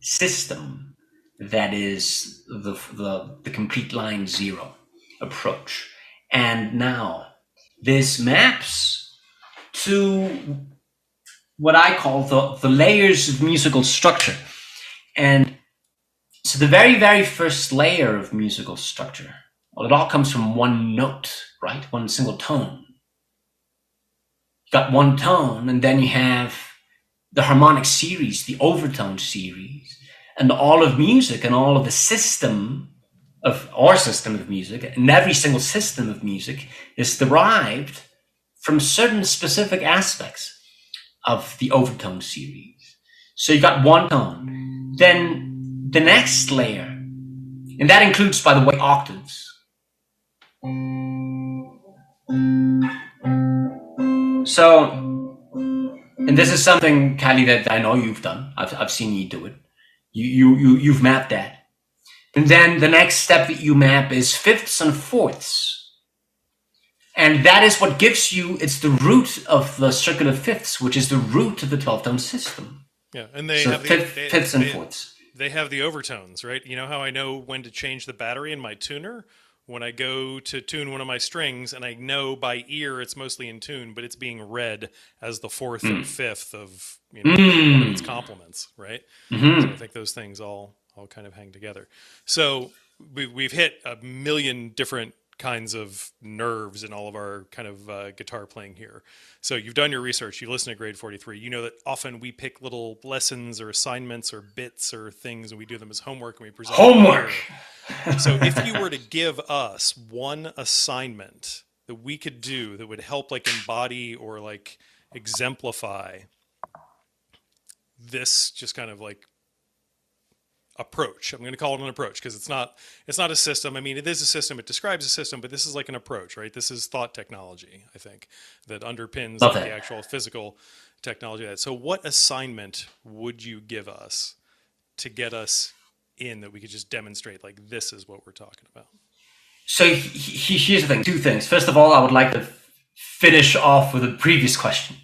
system that is the complete line 0 approach. And now this maps to what I call the layers of musical structure. And so the very, very first layer of musical structure, well, it all comes from one note, right? One single tone. You got one tone, and then you have the harmonic series, the overtone series, and all of music and all of the system of our system of music, and every single system of music is derived from certain specific aspects of the overtone series. So you got one tone. Then the next layer, and that includes, by the way, octaves. So, and this is something, Kali, that I know you've done. I've seen you do it. You've mapped that. And then the next step that you map is fifths and fourths. And that is what gives you, it's the root of the circuit of fifths, which is the root of the 12-tone system. Yeah, and they so have fifths and fourths. They have the overtones, right? You know how I know when to change the battery in my tuner? When I go to tune one of my strings, and I know by ear it's mostly in tune, but it's being read as the fourth or fifth of one of its complements, right? Mm-hmm. So I think those things all kind of hang together. So we've hit a million different kinds of nerves in all of our kind of guitar playing here. So you've done your research, you listen to Grade 43, you know that often we pick little lessons or assignments or bits or things and we do them as homework and we present homework. So if you were to give us one assignment that we could do that would help like embody or like exemplify this just kind of like approach. I'm going to call it an approach because it's not a system. I mean, it is a system. It describes a system, but this is like an approach, right? This is thought technology, I think, that underpins like, the actual physical technology. So what assignment would you give us to get us in that we could just demonstrate, like, this is what we're talking about? So here's the thing, two things. First of all, I would like to finish off with the previous question.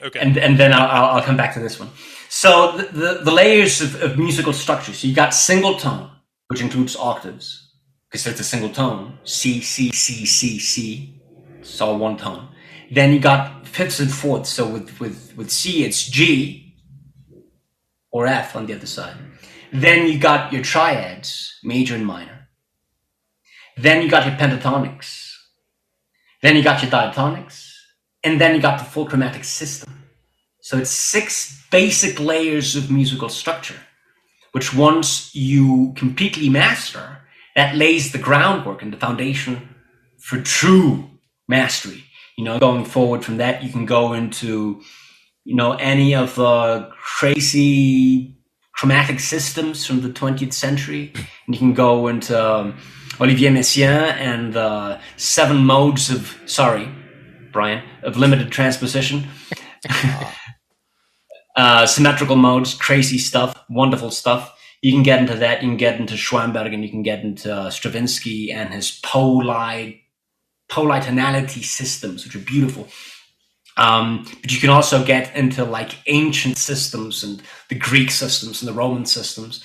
Okay. And then I'll come back to this one. So the layers of musical structure. So you got single tone, which includes octaves, because it's a single tone. C, C, C, C, C. It's all one tone. Then you got fifths and fourths. So with C, it's G or F on the other side. Then you got your triads, major and minor. Then you got your pentatonics. Then you got your diatonics. And then you got the full chromatic system. So it's 6 basic layers of musical structure, which once you completely master, that lays the groundwork and the foundation for true mastery. You know, going forward from that, you can go into, you know, any of the crazy chromatic systems from the 20th century. And you can go into Olivier Messiaen and the 7 modes of, sorry, Brian, of limited transposition. Symmetrical modes, crazy stuff, wonderful stuff. You can get into that. You can get into Schoenberg, and you can get into Stravinsky and his polite tonality systems, which are beautiful. But you can also get into like ancient systems and the Greek systems and the Roman systems.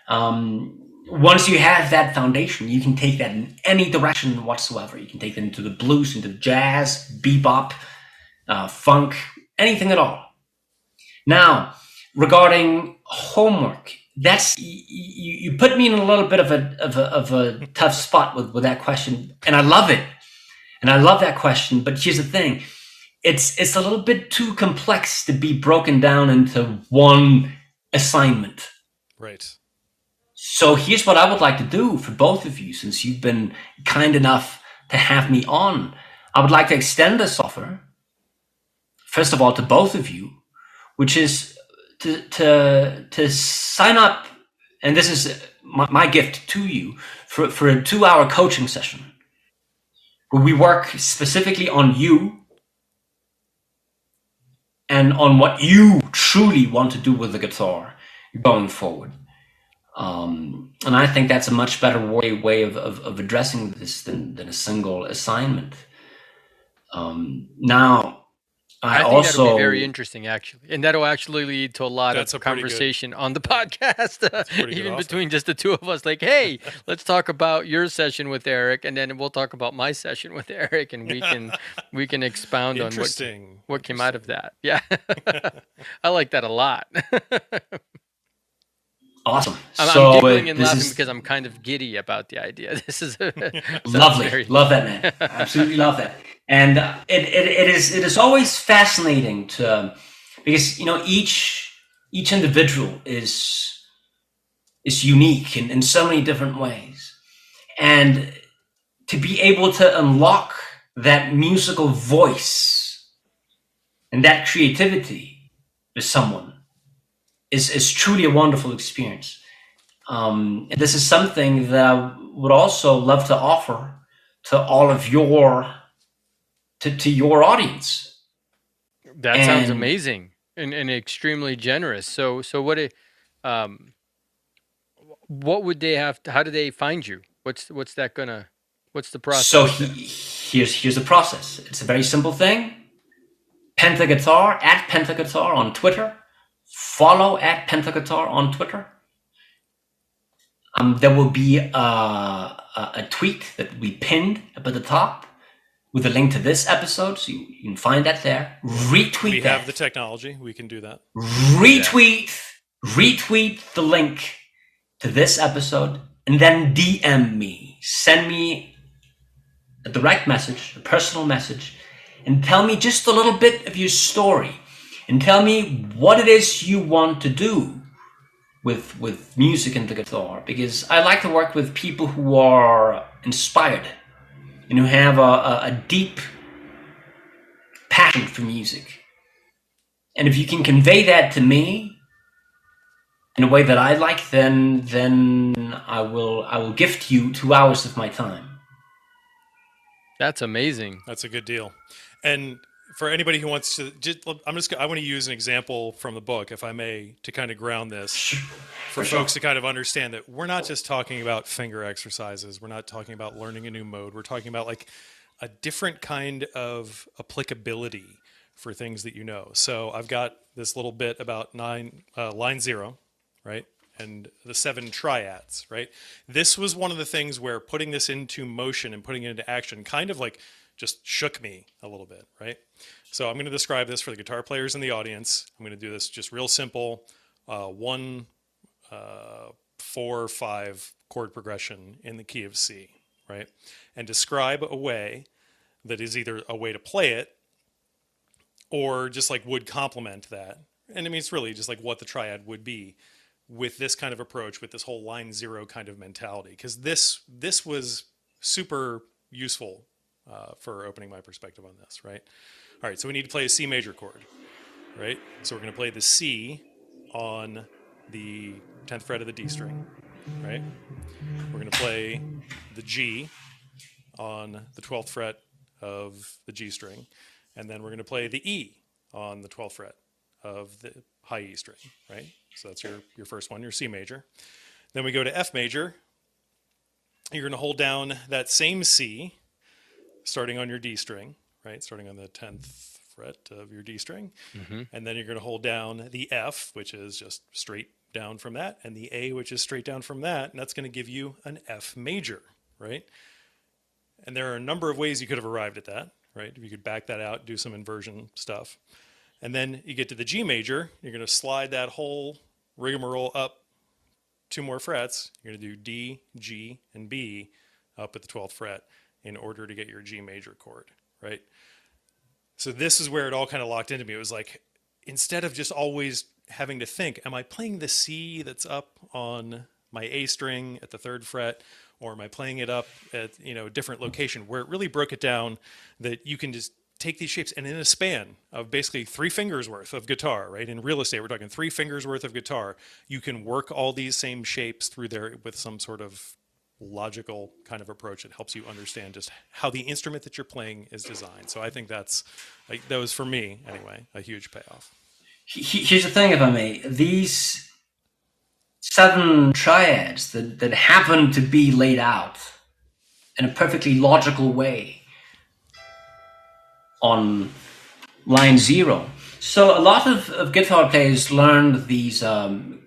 Once you have that foundation, you can take that in any direction whatsoever. You can take it into the blues, into jazz, bebop, funk, anything at all. Now, regarding homework, that's you put me in a little bit of a tough spot with that question, and I love it, and I love that question. But here's the thing: it's a little bit too complex to be broken down into one assignment. Right. So here's what I would like to do for both of you, since you've been kind enough to have me on. I would like to extend this offer, first of all, to both of you, which is to sign up, and this is my gift to you, for a 2-hour coaching session where we work specifically on you and on what you truly want to do with the guitar going forward. And I think that's a much better way of addressing this than a single assignment. Now, I think also that'll be very interesting, actually, and that'll actually lead to a lot of conversation on the podcast, even between just the two of us. Like, hey, let's talk about your session with Eric, and then we'll talk about my session with Eric, and we can expound on what came out of that. Yeah, I like that a lot. Awesome. I'm giggling and laughing because I'm kind of giddy about the idea. This is lovely. Love that, man. Absolutely love that. And it is always fascinating because, you know, each individual is unique in so many different ways, and to be able to unlock that musical voice and that creativity with someone is truly a wonderful experience. And this is something that I would also love to offer to all of your audience. That sounds amazing and extremely generous. So what would they have to, how do they find you? What's the process? So here's the process. It's a very simple thing. Penta Guitar, @Penta Guitar on Twitter. Follow @Penta Guitar on Twitter. There will be a tweet that we pinned up at the top with a link to this episode, so you can find that there. Retweet we that. have the technology. We can do that. Retweet the link to this episode, and then DM me. Send me a direct message, a personal message, and tell me just a little bit of your story. And tell me what it is you want to do with music and the guitar. Because I like to work with people who are inspired and who have a deep passion for music. And if you can convey that to me in a way that I like, then I will gift you 2 hours of my time. That's amazing. That's a good deal. And for anybody who wants to, I want to use an example from the book, if I may, to kind of ground this for folks to kind of understand that we're not just talking about finger exercises. We're not talking about learning a new mode. We're talking about like a different kind of applicability for things that you know. So I've got this little bit about line 0, right? And the 7 triads, right? This was one of the things where putting this into motion and putting it into action kind of like just shook me a little bit, right? So I'm going to describe this for the guitar players in the audience. I'm going to do this just real simple, 1, 4, 5 chord progression in the key of C, right? And describe a way that is either a way to play it or just like would complement that. And I mean, it's really just like what the triad would be with this kind of approach, with this whole line 0 kind of mentality. Because this was super useful for opening my perspective on this, right? All right, so we need to play a C major chord, right? So we're going to play the C on the 10th fret of the D string, right? We're going to play the G on the 12th fret of the G string, and then we're going to play the E on the 12th fret of the high E string, right? So that's your first one, your C major. Then we go to F major. You're going to hold down that same C, starting on your D string, right? Starting on the 10th fret of your D string. Mm-hmm. And then you're going to hold down the F, which is just straight down from that, and the A, which is straight down from that, and that's going to give you an F major, right? And there are a number of ways you could have arrived at that, right? If you could back that out, do some inversion stuff. And then you get to the G major, you're going to slide that whole rigmarole up 2 more frets. You're going to do D, G, and B up at the 12th fret in order to get your G major chord, right? So this is where it all kind of locked into me. It was like, instead of just always having to think, am I playing the C that's up on my A string at the 3rd fret, or am I playing it up at, a different location, where it really broke it down that you can just take these shapes, and in a span of basically 3 fingers worth of guitar, right? In real estate, we're talking 3 fingers worth of guitar. You can work all these same shapes through there with some sort of logical kind of approach that helps you understand just how the instrument that you're playing is designed. So I think that was, for me anyway, a huge payoff. Here's the thing, if I may. These 7 triads that happen to be laid out in a perfectly logical way on line 0. So a lot of guitar players learned these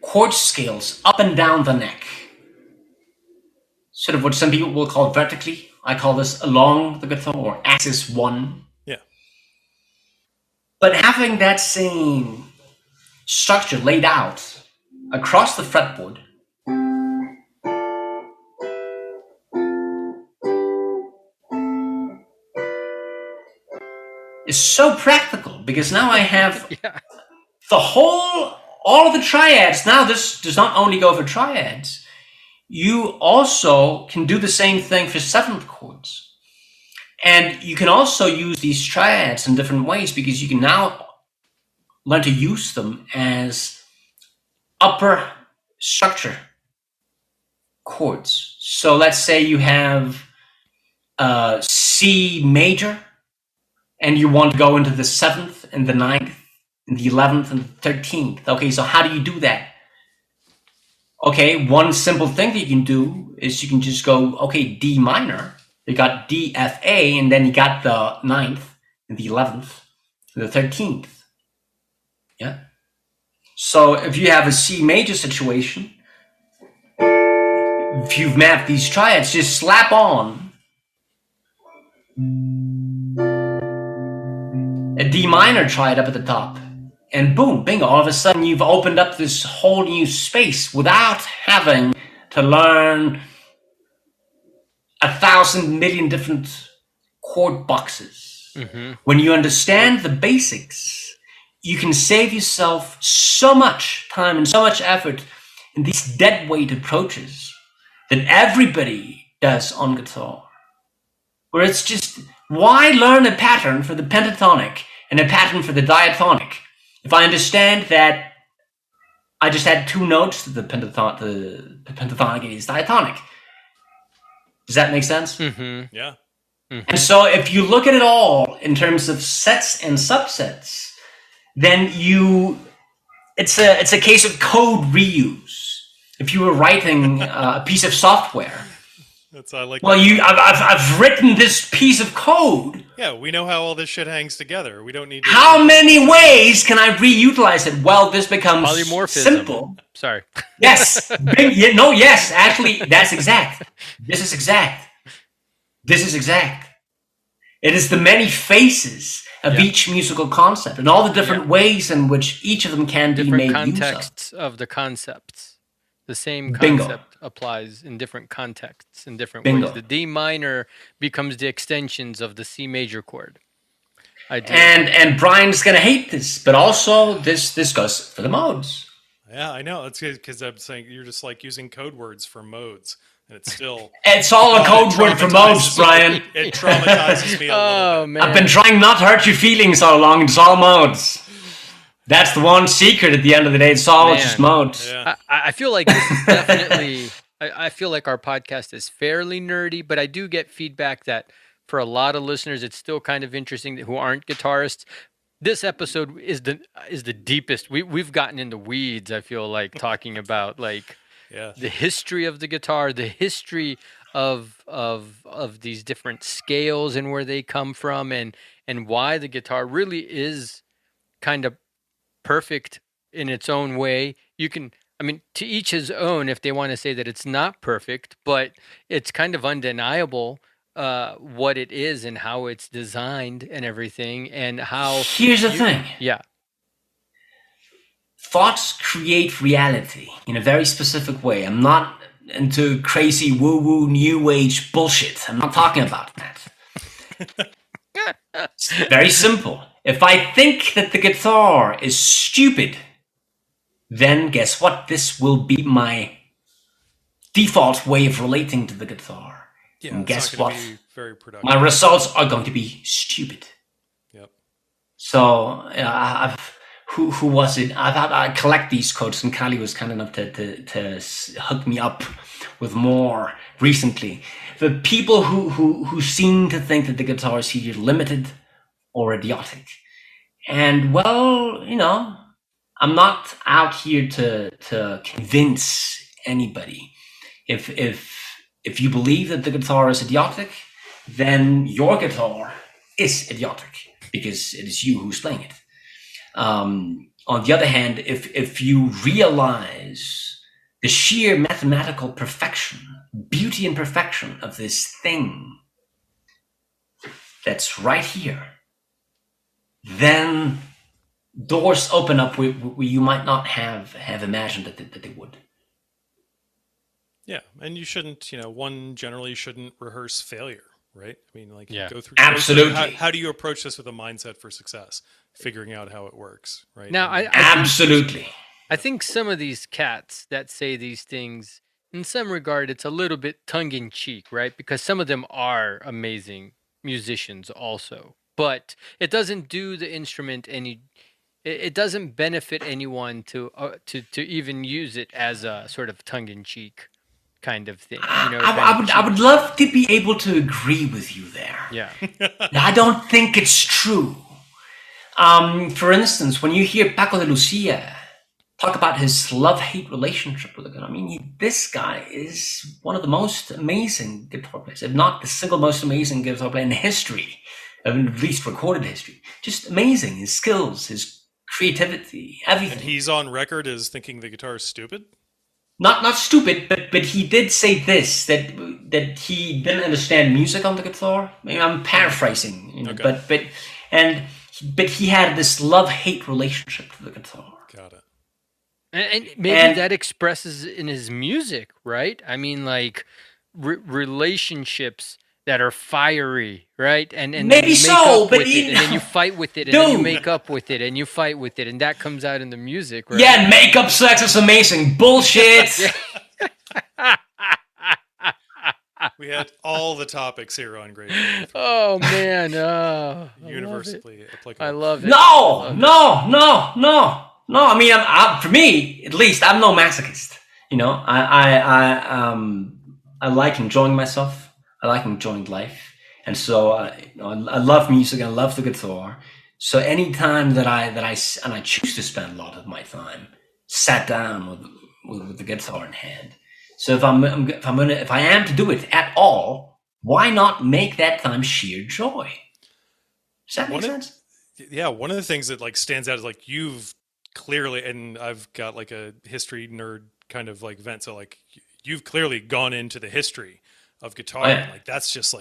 chord scales up and down the neck. Sort of what some people will call vertically. I call this along the guitar, or axis 1. Yeah. But having that same structure laid out across the fretboard is so practical, because now I have all of the triads. Now this does not only go for triads, you also can do the same thing for 7th chords. And you can also use these triads in different ways, because you can now learn to use them as upper structure chords. So let's say you have C major, and you want to go into the 7th and the 9th and the 11th and the 13th. Okay, so how do you do that? Okay, one simple thing that you can do is you can just go, okay, D minor. You got D, F, A, and then you got the 9th and the 11th and the 13th. Yeah. So if you have a C major situation, if you've mapped these triads, just slap on a D minor triad up at the top, and boom, bingo, all of a sudden you've opened up this whole new space without having to learn 1,000 million different chord boxes. Mm-hmm. When you understand the basics, you can save yourself so much time and so much effort in these deadweight approaches that everybody does on guitar. Where it's just, why learn a pattern for the pentatonic and a pattern for the diatonic if I understand that I just had 2 notes to the pentatonic is diatonic? Does that make sense? Mm-hmm. Yeah. And so if you look at it all in terms of sets and subsets, then it's a case of code reuse. If you were writing a piece of software, I've written this piece of code. Yeah, we know how all this shit hangs together. We don't need to... How many ways can I reutilize it? Well, this becomes polymorphism. Simple. Sorry. Yes. Yes. Actually, that's exact. This is exact. It is the many faces of each musical concept and all the different ways in which each of them can be made use of. Different contexts of the concepts. The same concept applies in different contexts, in different ways. The D minor becomes the extensions of the C major chord. And Brian's going to hate this, but also this goes for the modes. Yeah, I know. It's because I'm saying you're just like using code words for modes. And it's still... It's all a code word for modes, Brian. It traumatizes me a little bit. Man. I've been trying not to hurt your feelings all along. It's all modes. That's the one secret at the end of the day. It's all just modes. Yeah. I feel like this is definitely... I feel like our podcast is fairly nerdy, but I do get feedback that for a lot of listeners, it's still kind of interesting who aren't guitarists. This episode is the deepest. We've gotten in the weeds, I feel like, talking about like... Yeah. The history of the guitar, the history of these different scales and where they come from, and why the guitar really is kind of perfect in its own way. To each his own if they want to say that it's not perfect, but it's kind of undeniable what it is and how it's designed and everything, and how... Here's the thing. Yeah. Thoughts create reality in a very specific way. I'm not into crazy woo-woo new age bullshit. I'm not talking about that. It's very simple. If I think that the guitar is stupid, then guess what? This will be my default way of relating to the guitar. Yeah, and guess what? Very productive. My results are going to be stupid. Yep. So Who was it? I collect these codes, and Kali was kind enough to hook me up with more recently. The people who seem to think that the guitar is either limited or idiotic. And well, I'm not out here to convince anybody. If you believe that the guitar is idiotic, then your guitar is idiotic because it is you who's playing it. On the other hand, if you realize the sheer mathematical perfection, beauty and perfection of this thing that's right here, then doors open up where you might not have imagined that they would. Yeah, and you shouldn't, one generally shouldn't rehearse failure, right? I mean, go through... Absolutely. How do you approach this with a mindset for success? Figuring out how it works, right? Now, absolutely. I think some of these cats that say these things, in some regard, it's a little bit tongue-in-cheek, right? Because some of them are amazing musicians also. But it doesn't do the instrument any... It doesn't benefit anyone to even use it as a sort of tongue-in-cheek kind of thing. I would love to be able to agree with you there. Yeah. I don't think it's true. For instance, when you hear Paco de Lucia talk about his love-hate relationship with the guitar, this guy is one of the most amazing guitar players, if not the single most amazing guitar player in history, at least recorded history. Just amazing, his skills, his creativity, everything. And he's on record as thinking the guitar is stupid? Not stupid, but he did say this, that he didn't understand music on the guitar. I'm paraphrasing, okay. But he had this love-hate relationship to the guitar. Got it. And maybe that expresses in his music, right? Relationships that are fiery, right? And maybe so, but and then you fight with it, and then you make up with it, and you fight with it, and that comes out in the music, right? Yeah, make-up sex is amazing. Bullshit. We had all the topics here on Great. Oh man, universally applicable. I love it. No. For me, at least, I'm no masochist. I like enjoying myself. I like enjoying life, And so I love music. I love the guitar. So anytime that I choose to spend a lot of my time sat down with the guitar in hand. So if I am to do it at all, why not make that time sheer joy? Does that make sense? One of the things that like stands out is like you've clearly, and I've got like a history nerd kind of like vent, so like you've clearly gone into the history of guitar. Oh, yeah. And, like that's just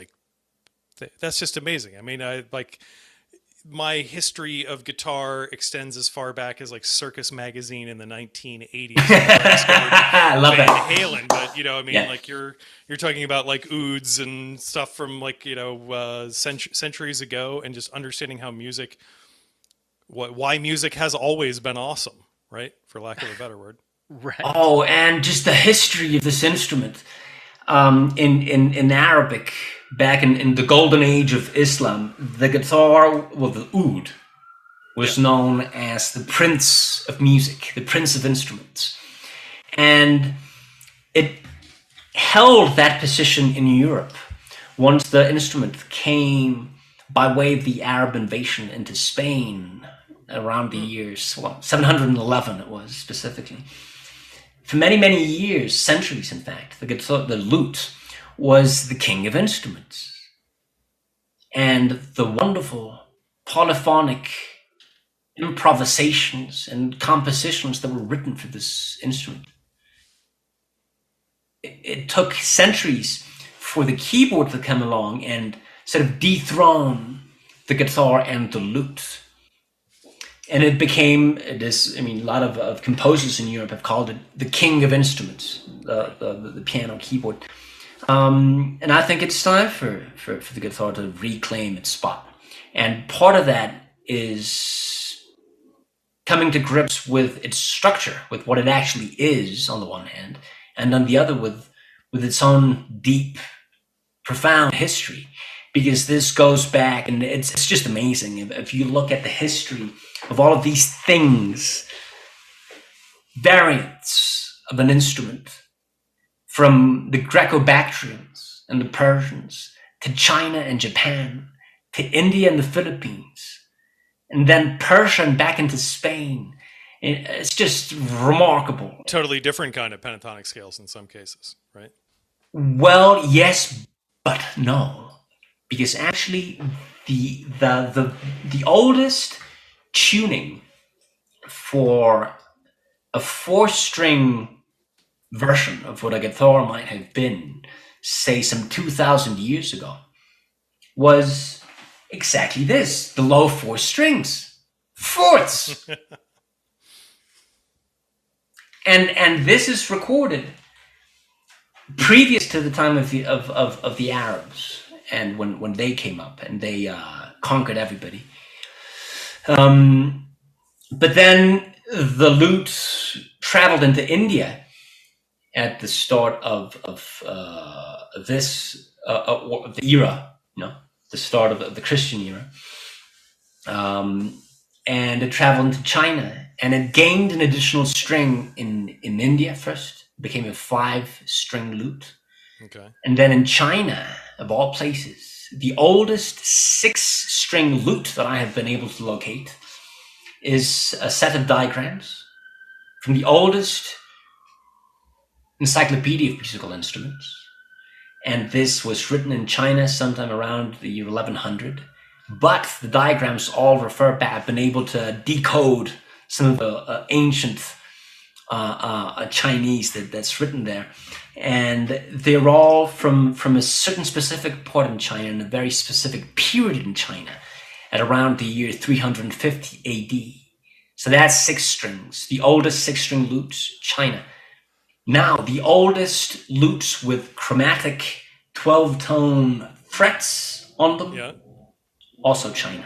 amazing. I mean, I like my history of guitar extends as far back as like Circus Magazine in the 1980s. I love Van that. Halen, but you know, I mean, Yeah. like you're talking about like ouds and stuff from like centuries ago, and just understanding how music, why music has always been awesome, right? For lack of a better word. Right. Oh, and just the history of this instrument. In Arabic, back in the golden age of Islam, the guitar, well, the oud, was known as the prince of music, the prince of instruments. And it held that position in Europe once the instrument came by way of the Arab invasion into Spain around the years, 711 it was specifically. For many, many years, centuries in fact, the lute was the king of instruments. And the wonderful polyphonic improvisations and compositions that were written for this instrument. It took centuries for the keyboard to come along and sort of dethrone the guitar and the lute. And it became this, I mean, a lot of composers in Europe have called it the king of instruments, the piano keyboard. And I think it's time for the guitar to reclaim its spot. And part of that is coming to grips with its structure, with what it actually is on the one hand, and on the other with its own deep, profound history. Because this goes back, and it's just amazing. If you look at the history of all of these things, variants of an instrument, from the Greco-Bactrians and the Persians, to China and Japan, to India and the Philippines, and then Persia and back into Spain. It's just remarkable. Totally different kind of pentatonic scales in some cases, right? Well, yes, but no. Because actually, the oldest tuning for a 4-string version of what a guitar might have been, say some 2,000 years ago, was exactly this: the low 4 strings, fourths. and this is recorded previous to the time of the Arabs. And when they came up and they conquered everybody. But then the lute traveled into India at the start of the era, the start of the Christian era. And it traveled into China, and it gained an additional string in India first. It became a 5-string lute. Okay. And then in China, of all places, the oldest 6-string lute that I have been able to locate is a set of diagrams from the oldest encyclopedia of musical instruments. And this was written in China sometime around the year 1100. But the diagrams all refer back. I've been able to decode some of the ancient Chinese that's written there, and they're all from a certain specific part in China and a very specific period in China at around the year 350 AD. So that's 6 strings, the oldest 6-string lutes, China. Now, the oldest lutes with chromatic 12-tone frets on them, also China.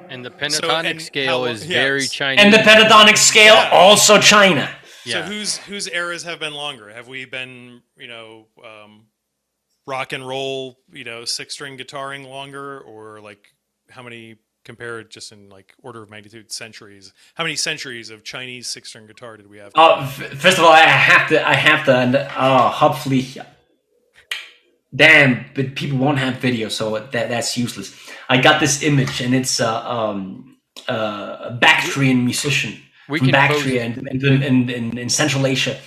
And the pentatonic scale is very Chinese. And the pentatonic scale, also China. So whose eras have been longer? Have we been, rock and roll, 6-string guitaring longer, or like how many compared just in like order of magnitude centuries? How many centuries of Chinese 6-string guitar did we have? First of all, I have to, hopefully Damn, but people won't have video, so that's useless. I got this image, and it's a Bactrian musician from Bactria in Central Asia,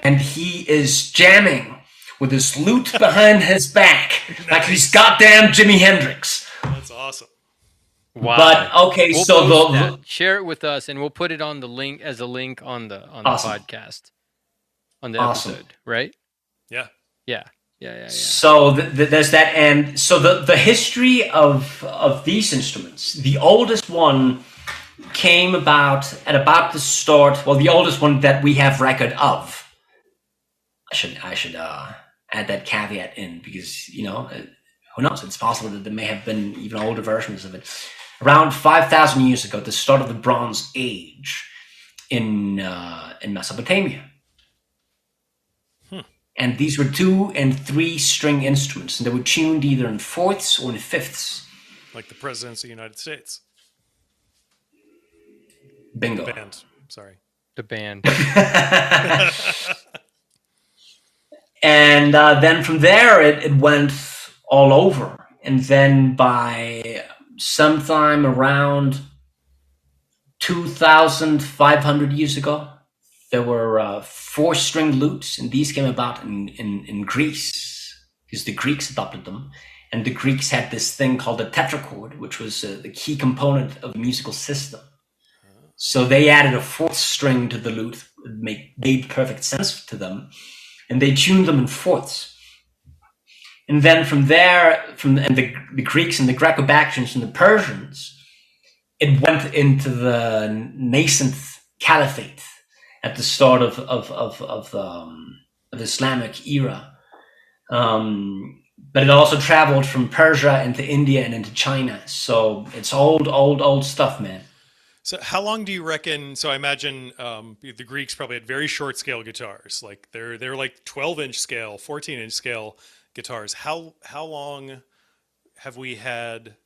and he is jamming with his lute behind his back, like he's goddamn Jimi Hendrix. That's awesome. Wow. But okay, we'll so share it with us, and we'll put it on the link as a link on the podcast, on the episode, right? Yeah. So there's that, and so the history of these instruments, the oldest one came about at about the start. Well, the oldest one that we have record of. I should add that caveat in, because who knows? It's possible that there may have been even older versions of it. Around 5,000 years ago, the start of the Bronze Age in Mesopotamia. And these were 2- and 3-string instruments, and they were tuned either in fourths or in fifths. Like the presidents of the United States. Bingo. The band. Sorry. The band. And then from there, it went all over. And then by sometime around 2,500 years ago, there were 4-string lutes, and these came about in Greece, because the Greeks adopted them. And the Greeks had this thing called the tetrachord, which was the key component of the musical system. So they added a 4th string to the lute. It made perfect sense to them. And they tuned them in fourths. And then from there, the Greeks and the Greco-Bactrians and the Persians, it went into the nascent caliphate at the start of the Islamic era. But it also traveled from Persia into India and into China. So it's old stuff, man. So how long do you reckon? So I imagine the Greeks probably had very short scale guitars, like they're like 12-inch scale, 14-inch scale guitars. How long have we had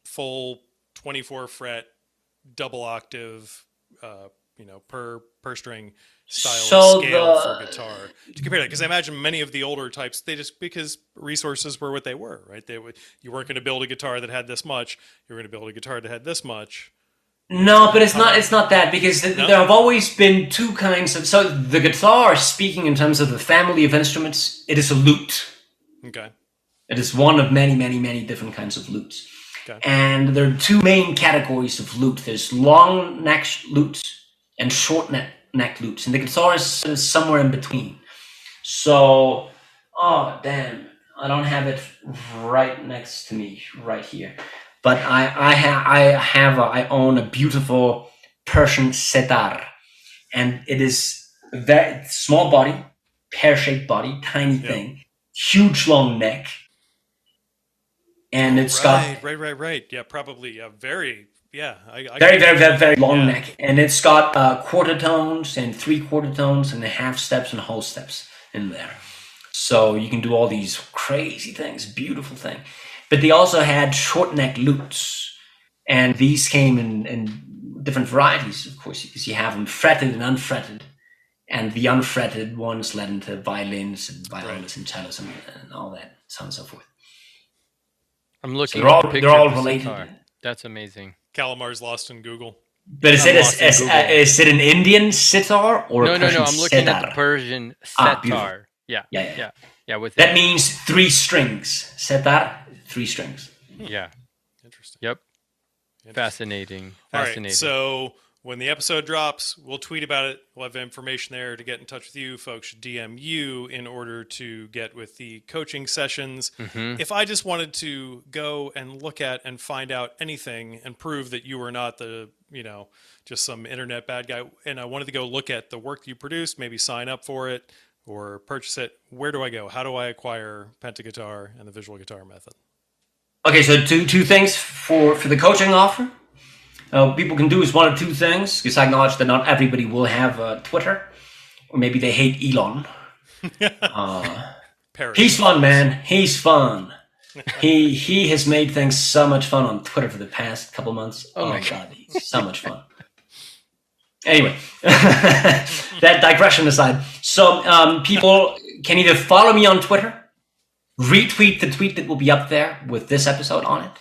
full 24 fret, double octave, per string style scale for guitar to compare that? Because I imagine many of the older types, because resources were what they were, right? You weren't going to build a guitar that had this much. You were going to build a guitar that had this much. No, but it's not that, because there have always been 2 kinds of. So the guitar, speaking in terms of the family of instruments, it is a lute. Okay. It is one of many, many, many different kinds of lutes. Okay. And there are 2 main categories of lute. There's long neck lutes and short neck lutes, and the guitar is somewhere in between. So, oh damn, I don't have it right next to me right here. But I own a beautiful Persian setar, and it is a very small body, pear-shaped body, tiny thing, huge long neck, and it's got right. Yeah, probably very very long neck, and it's got quarter tones and 3/4 tones and half steps and whole steps in there. So you can do all these crazy things, beautiful thing. But they also had short neck lutes, and these came in different varieties, of course, because you have them fretted and unfretted, and the unfretted ones led into violins and violins and cellos and all that, so on and so forth. I'm looking so at the picture. They're all of the related. sitar. That's amazing. Calamar's lost in Google. But is it an Indian sitar or a Persian I'm looking setar? at the Persian setar. Yeah. With that means 3 strings. Setar, 3 strings. Yeah. Interesting. Yep. Fascinating. All right. So when the episode drops, we'll tweet about it. We'll have information there to get in touch with you. Folks should DM you in order to get with the coaching sessions. Mm-hmm. If I just wanted to go and look at and find out anything and prove that you were not just some internet bad guy, and I wanted to go look at the work you produced, maybe sign up for it or purchase it, where do I go? How do I acquire Penta Guitar and the Visual Guitar Method? Okay, so two things for the coaching offer. People can do is one of 2 things, because I acknowledge that not everybody will have Twitter, or maybe they hate Elon. He's fun, man. He's fun. He has made things so much fun on Twitter for the past couple months. Oh my God, he's so much fun. Anyway, that digression aside. So people can either follow me on Twitter, retweet the tweet that will be up there with this episode on it,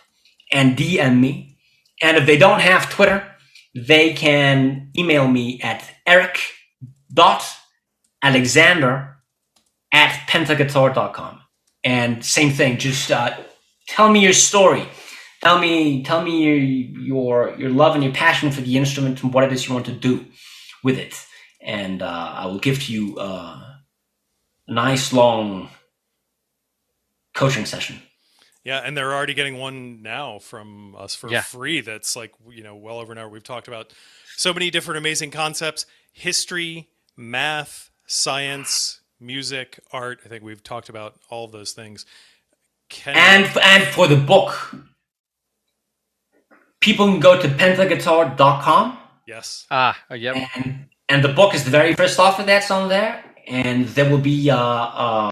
and DM me. And if they don't have Twitter, they can email me at eric.alexander@pentaguitar.com. And same thing, just tell me your story. Tell me your love and your passion for the instrument and what it is you want to do with it. And I will give to you a nice long coaching session. Yeah, and they're already getting one now from us for free. That's like, well over an hour. We've talked about so many different amazing concepts: history, math, science, music, art. I think we've talked about all of those things. And for the book, people can go to pentaguitar.com. Yes. Yep. And the book is the very first offer that's on there, and there will be a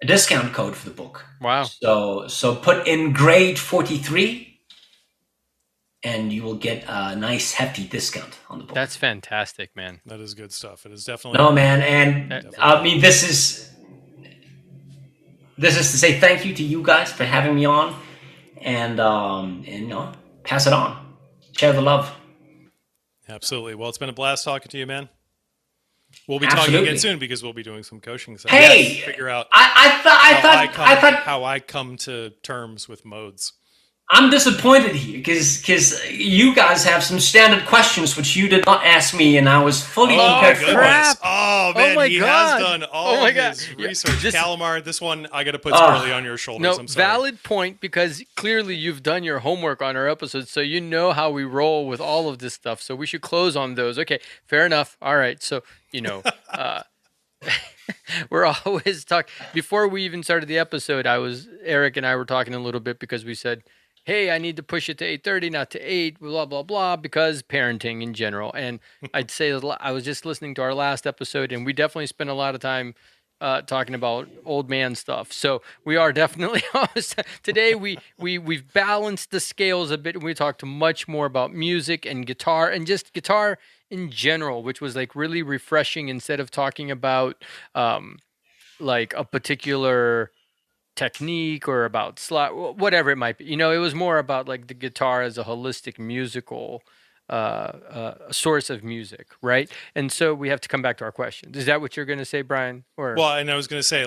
discount code for the book. Wow. So put in grade 43, and you will get a nice hefty discount on the book. That's fantastic, man. That is good stuff. It is definitely. No, man, and I mean this is to say thank you to you guys for having me on, and pass it on, share the love. Absolutely. Well, it's been a blast talking to you, man. We'll be Absolutely. talking again soon because we'll be doing some coaching sessions. Hey, Figure out I thought how I come to terms with modes. I'm disappointed here because you guys have some standard questions which you did not ask me, and I was fully prepared for. crap. Oh man, my he God. has done all of his research. Kalimar, this one I got to put squarely on your shoulders. No, I'm sorry. valid point, because clearly you've done your homework on our episodes, so you know how we roll with all of this stuff. So we should close on those. Okay, fair enough. All right, so we're always talking. Before we even started the episode, Eric and I were talking a little bit because we said, hey, I need to push it to 8:30, not to 8, blah, blah, blah, because parenting in general. And I'd say I was just listening to our last episode, and we definitely spent a lot of time talking about old man stuff. So we are definitely today we've balanced the scales a bit, and we talked much more about music and guitar and just guitar in general, which was like really refreshing, instead of talking about like a particular technique or about slot, whatever it might be. It was more about like the guitar as a holistic musical source of music, right? And so we have to come back to our questions. Is that what you're going to say, Brian? Or Well, and I was going to say,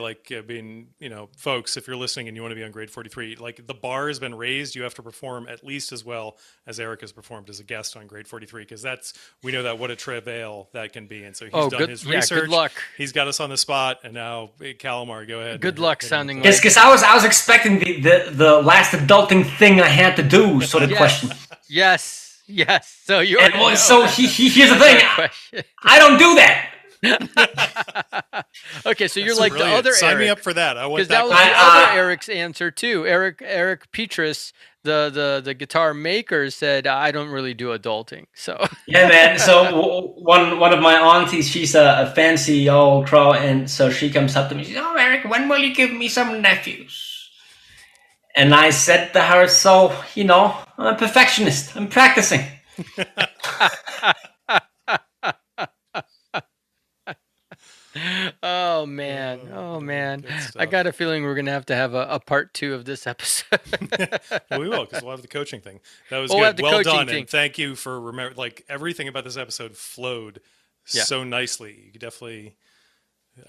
folks, if you're listening and you want to be on grade 43, like the bar has been raised. You have to perform at least as well as Eric has performed as a guest on grade 43, because we know that what a travail that can be. And so he's done his research. Good luck. He's got us on the spot, and now Kalimar, go ahead. Good luck sounding like. Yes, because I was expecting the last adulting thing I had to do sort of question. Yes. So you. So here's the thing. I don't do that. Okay, so you're That's like brilliant. the other Sign Eric. me up for that. I want Because that that. was the other Eric's answer too. Eric Petrus, the guitar maker, said, I don't really do adulting. So Yeah, man. So one of my aunties, she's a fancy old crow, and so she comes up to me. She says, "Oh, Eric, when will you give me some nephews?" And I said to her, "So I'm a perfectionist. I'm practicing." Oh man. I got a feeling we're gonna have to have a part 2 of this episode. Well, we will, because we'll have the coaching thing. That was We'll have good. the Well coaching done, thing. and thank you for everything about this episode flowed so nicely. You definitely.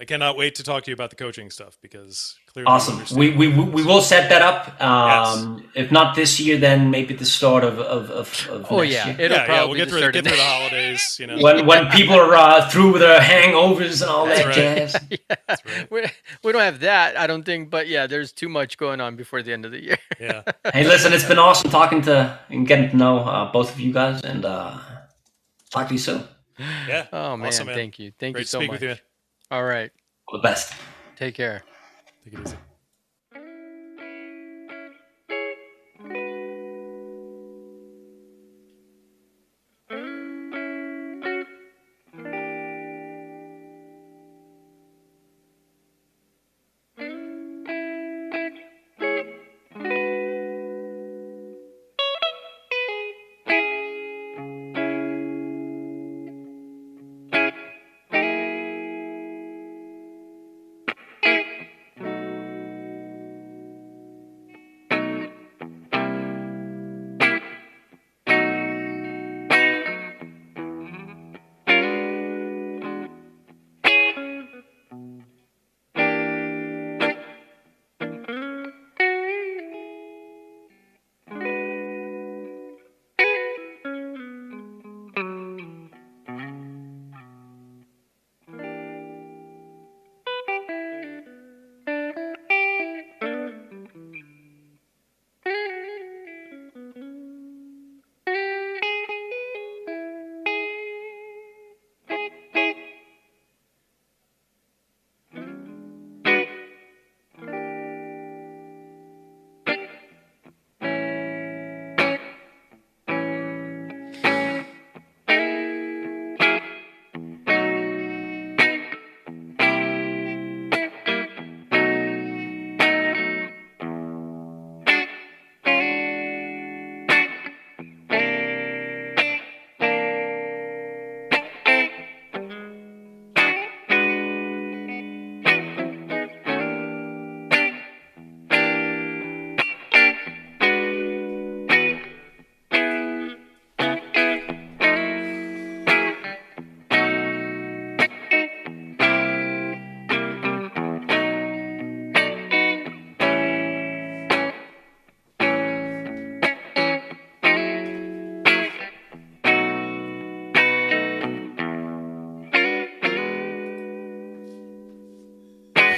I cannot wait to talk to you about the coaching stuff, because clearly. Awesome. We will set that up. Yes. If not this year, then maybe the start of Oh next yeah, year. it'll probably we'll get through the holidays. When people are through with their hangovers and all That's that right. jazz. That's right. we don't have that, I don't think, but yeah, there's too much going on before the end of the year. Yeah. Hey, listen, it's been awesome talking to and getting to know both of you guys, and talk to you soon. Yeah. Oh man, Awesome, man. thank you Great so to speak much. with you. All right, All the best. take care. Take it easy.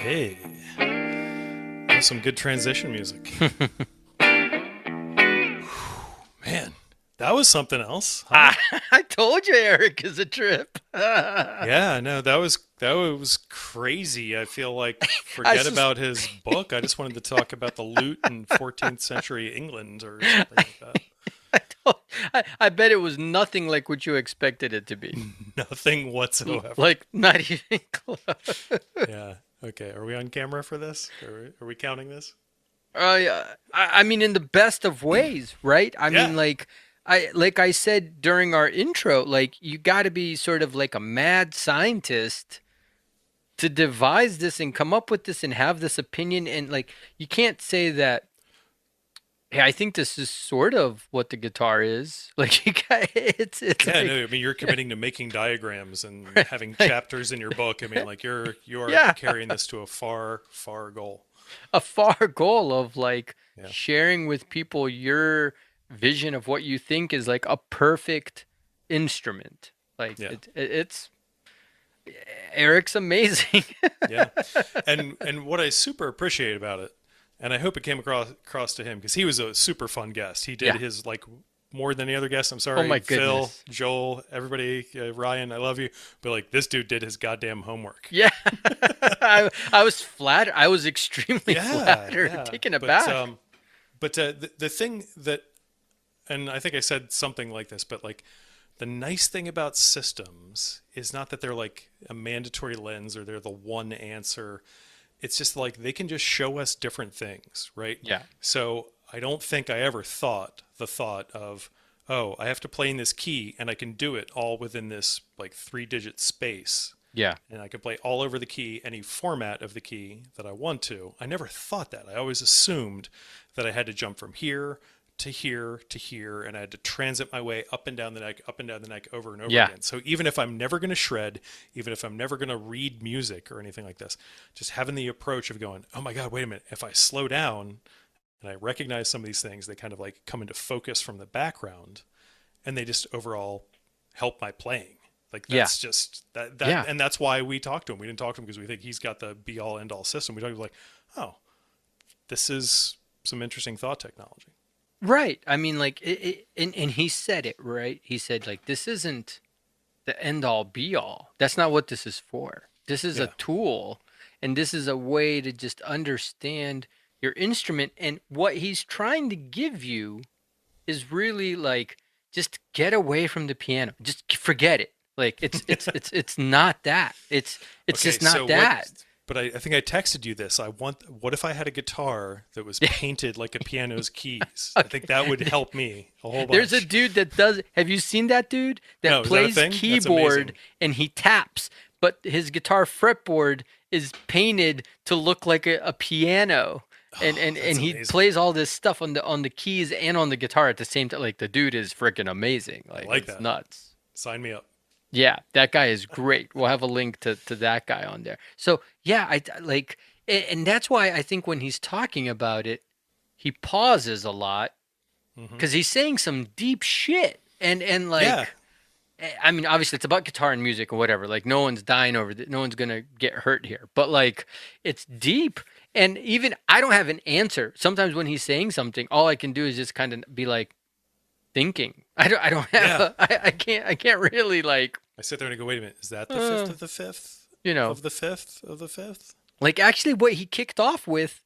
Okay. That was some good transition music. Man, that was something else. Huh? I told you Eric is a trip. Yeah, no, that was crazy. I feel like forget about his book. I just wanted to talk about the lute in 14th century England or something like that. I bet it was nothing like what you expected it to be. Nothing whatsoever. Like, not even close. Yeah. Okay. Are we on camera for this? Are we counting this? I mean, in the best of ways, right? I mean, like I said during our intro, like, you got to be sort of like a mad scientist to devise this and come up with this and have this opinion. And, like, you can't say that, hey, I think this is sort of what the guitar is. Like, it's yeah, like, no, I mean, you're committing to making diagrams and having chapters in your book. I mean, like, you are carrying this to a far, far goal. A far goal of, like, sharing with people your vision of what you think is like a perfect instrument. Like, it's Eric's amazing. Yeah. And what I super appreciate about it, and I hope it came across to him, because he was a super fun guest. He did his, like, more than any other guest. I'm sorry, oh my Phil, goodness. Joel, everybody, Ryan, I love you. But, like, this dude did his goddamn homework. Yeah. I was flattered. I was extremely flattered, taken aback. But the thing that, and I think I said something like this, but, like, the nice thing about systems is not that they're like a mandatory lens or they're the one answer. It's just like they can just show us different things, right? Yeah. So I don't think I ever thought of, oh, I have to play in this key and I can do it all within this, like, 3-digit space. Yeah. And I can play all over the key, any format of the key that I want to. I never thought that. I always assumed that I had to jump from here to here to here, and I had to transit my way up and down the neck, over and over again. So even if I'm never going to shred, even if I'm never going to read music or anything like this, just having the approach of going, oh my God, wait a minute. If I slow down and I recognize some of these things, they kind of, like, come into focus from the background, and they just overall help my playing. Like, that's just that. And that's why we talked to him. We didn't talk to him because we think he's got the be all end all system. We talked like, oh, this is some interesting thought technology. Right. I mean, like, and he said it, right? He said, like, this isn't the end all be all. That's not what this is for. This is a tool, and this is a way to just understand your instrument. And what he's trying to give you is really, like, just get away from the piano. Just forget it. Like, it's not that. It's just not that. But I think I texted you this. What if I had a guitar that was painted like a piano's keys? I think that would help me a whole bunch. There's a dude that does. Have you seen that dude that plays keyboard and he taps, but his guitar fretboard is painted to look like a piano, and he plays all this stuff on the keys and on the guitar at the same time. Like, the dude is freaking amazing. Like it's that. Nuts. Sign me up. Yeah, that guy is great. We'll have a link to that guy on there. So, yeah, I like, and that's why I think when he's talking about it, he pauses a lot because he's saying some deep shit. And like, I mean, obviously it's about guitar and music or whatever. Like, no one's dying over it. No one's going to get hurt here. But, like, it's deep. And even I don't have an answer. Sometimes when he's saying something, all I can do is just kind of be like, thinking. I don't have I can't really, like, I sit there and I go, wait a minute, is that the fifth of the fifth? You know, of the fifth of the fifth? Like, actually what he kicked off with,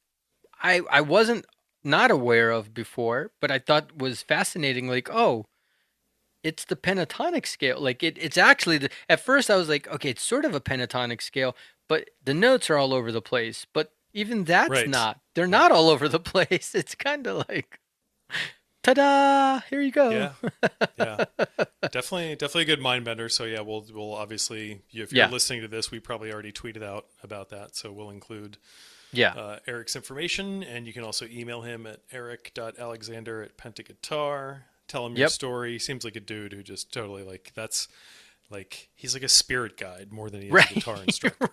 I wasn't not aware of before, but I thought was fascinating. Like, oh, it's the pentatonic scale. Like, it's actually at first I was like, okay, it's sort of a pentatonic scale, but the notes are all over the place. But even that's not. They're not all over the place. It's kind of like, ta-da! Here you go. Yeah. Definitely a good mind bender. So yeah, we'll obviously, if you're listening to this, we probably already tweeted out about that. So we'll include Eric's information, and you can also email him at eric.alexander@pentaguitar. Tell him your story. He seems like a dude who just totally, like, that's like, he's like a spirit guide more than he is a guitar instructor.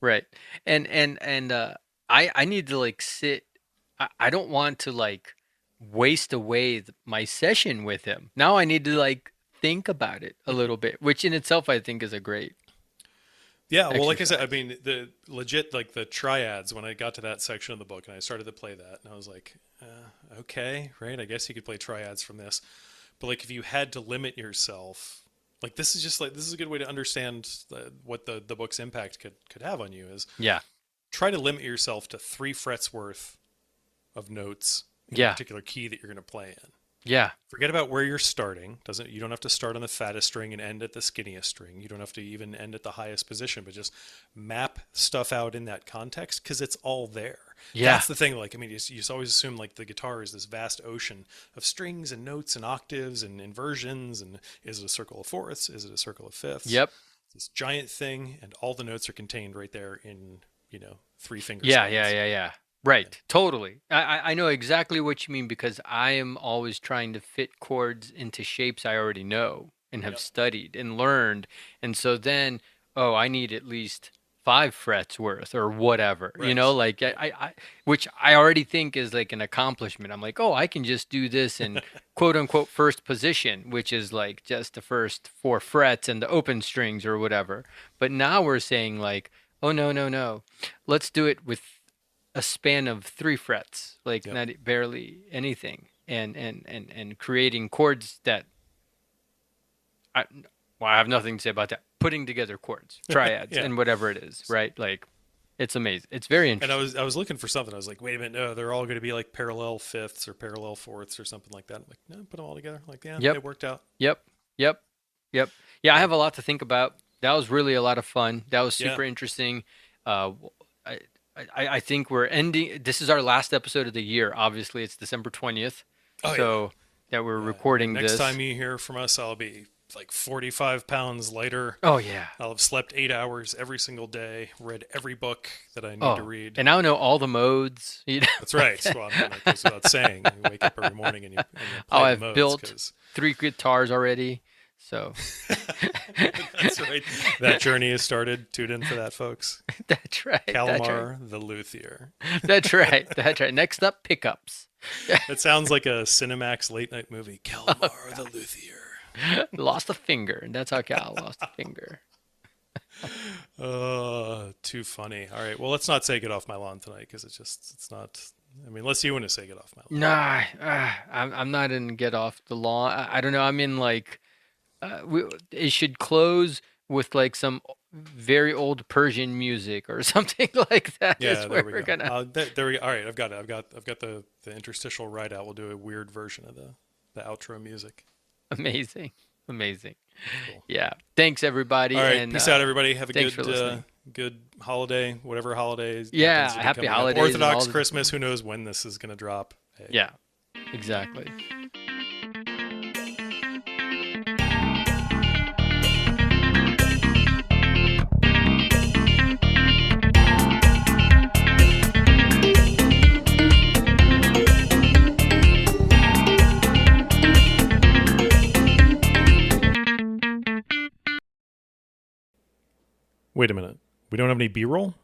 Right. And I need to, like, sit. I don't want to, like, waste away my session with him. Now I need to, like, think about it a little bit, which in itself I think is a great. Yeah, well, like I said, I mean, the legit, like the triads, when I got to that section of the book and I started to play that, and I was like, okay, right, I guess you could play triads from this. But like if you had to limit yourself, like this is a good way to understand what the book's impact could have on you is try to limit yourself to 3 frets worth of notes in a particular key that you're going to play in. Yeah. Forget about where you're starting. You don't have to start on the fattest string and end at the skinniest string. You don't have to even end at the highest position, but just map stuff out in that context because it's all there. Yeah. That's the thing. Like, I mean, you always assume like the guitar is this vast ocean of strings and notes and octaves and inversions. And is it a circle of fourths? Is it a circle of fifths? Yep. This giant thing, and all the notes are contained right there in, 3 fingers. Yeah. Right. Totally. I know exactly what you mean because I am always trying to fit chords into shapes I already know and have studied and learned. And so then, I need at least 5 frets worth or whatever, right. Like I which I already think is like an accomplishment. I'm like, I can just do this in quote unquote first position, which is like just the first 4 frets and the open strings or whatever. But now we're saying like, oh, no. Let's do it with a span of 3 frets, like not barely anything, and creating chords that I have nothing to say about that. Putting together chords, triads, and whatever it is, right? Like, it's amazing. It's very interesting. And I was looking for something. I was like, wait a minute, no, they're all going to be like parallel fifths or parallel fourths or something like that. I'm like, no, put them all together. I'm like, it worked out. Yep. Yeah, I have a lot to think about. That was really a lot of fun. That was super interesting. I think we're ending. This is our last episode of the year. Obviously, it's December 20th. That we're recording Next this. Next time you hear from us, I'll be like 45 pounds lighter. Oh, yeah. I'll have slept 8 hours every single day, read every book that I need to read. And I'll know all the modes. That's right. Well, I mean, that goes without saying. You wake up every morning and you play I've the modes built 3 guitars already. So that's right. That journey has started. Tune in for that, folks. That's right. Kalimar the luthier. That's right. Next up, pickups. That sounds like a Cinemax late night movie. Kalimar the luthier. Lost a finger. And that's how Cal lost a finger. Too funny. All right. Well, let's not say get off my lawn tonight because it's not. I mean, unless you want to say get off my lawn. Nah, I'm not in get off the lawn. I don't know. I'm in like. It should close with like some very old Persian music or something like that. Yeah, there we go. There we go. All right, I've got it. I've got the interstitial right out. We'll do a weird version of the outro music. Amazing. Cool. Yeah. Thanks everybody. All right. And, peace out, everybody. Have a good holiday, whatever holidays. Yeah. Happy holidays. Orthodox Christmas. Who knows when this is going to drop? Hey. Yeah. Exactly. Wait a minute. We don't have any B-roll?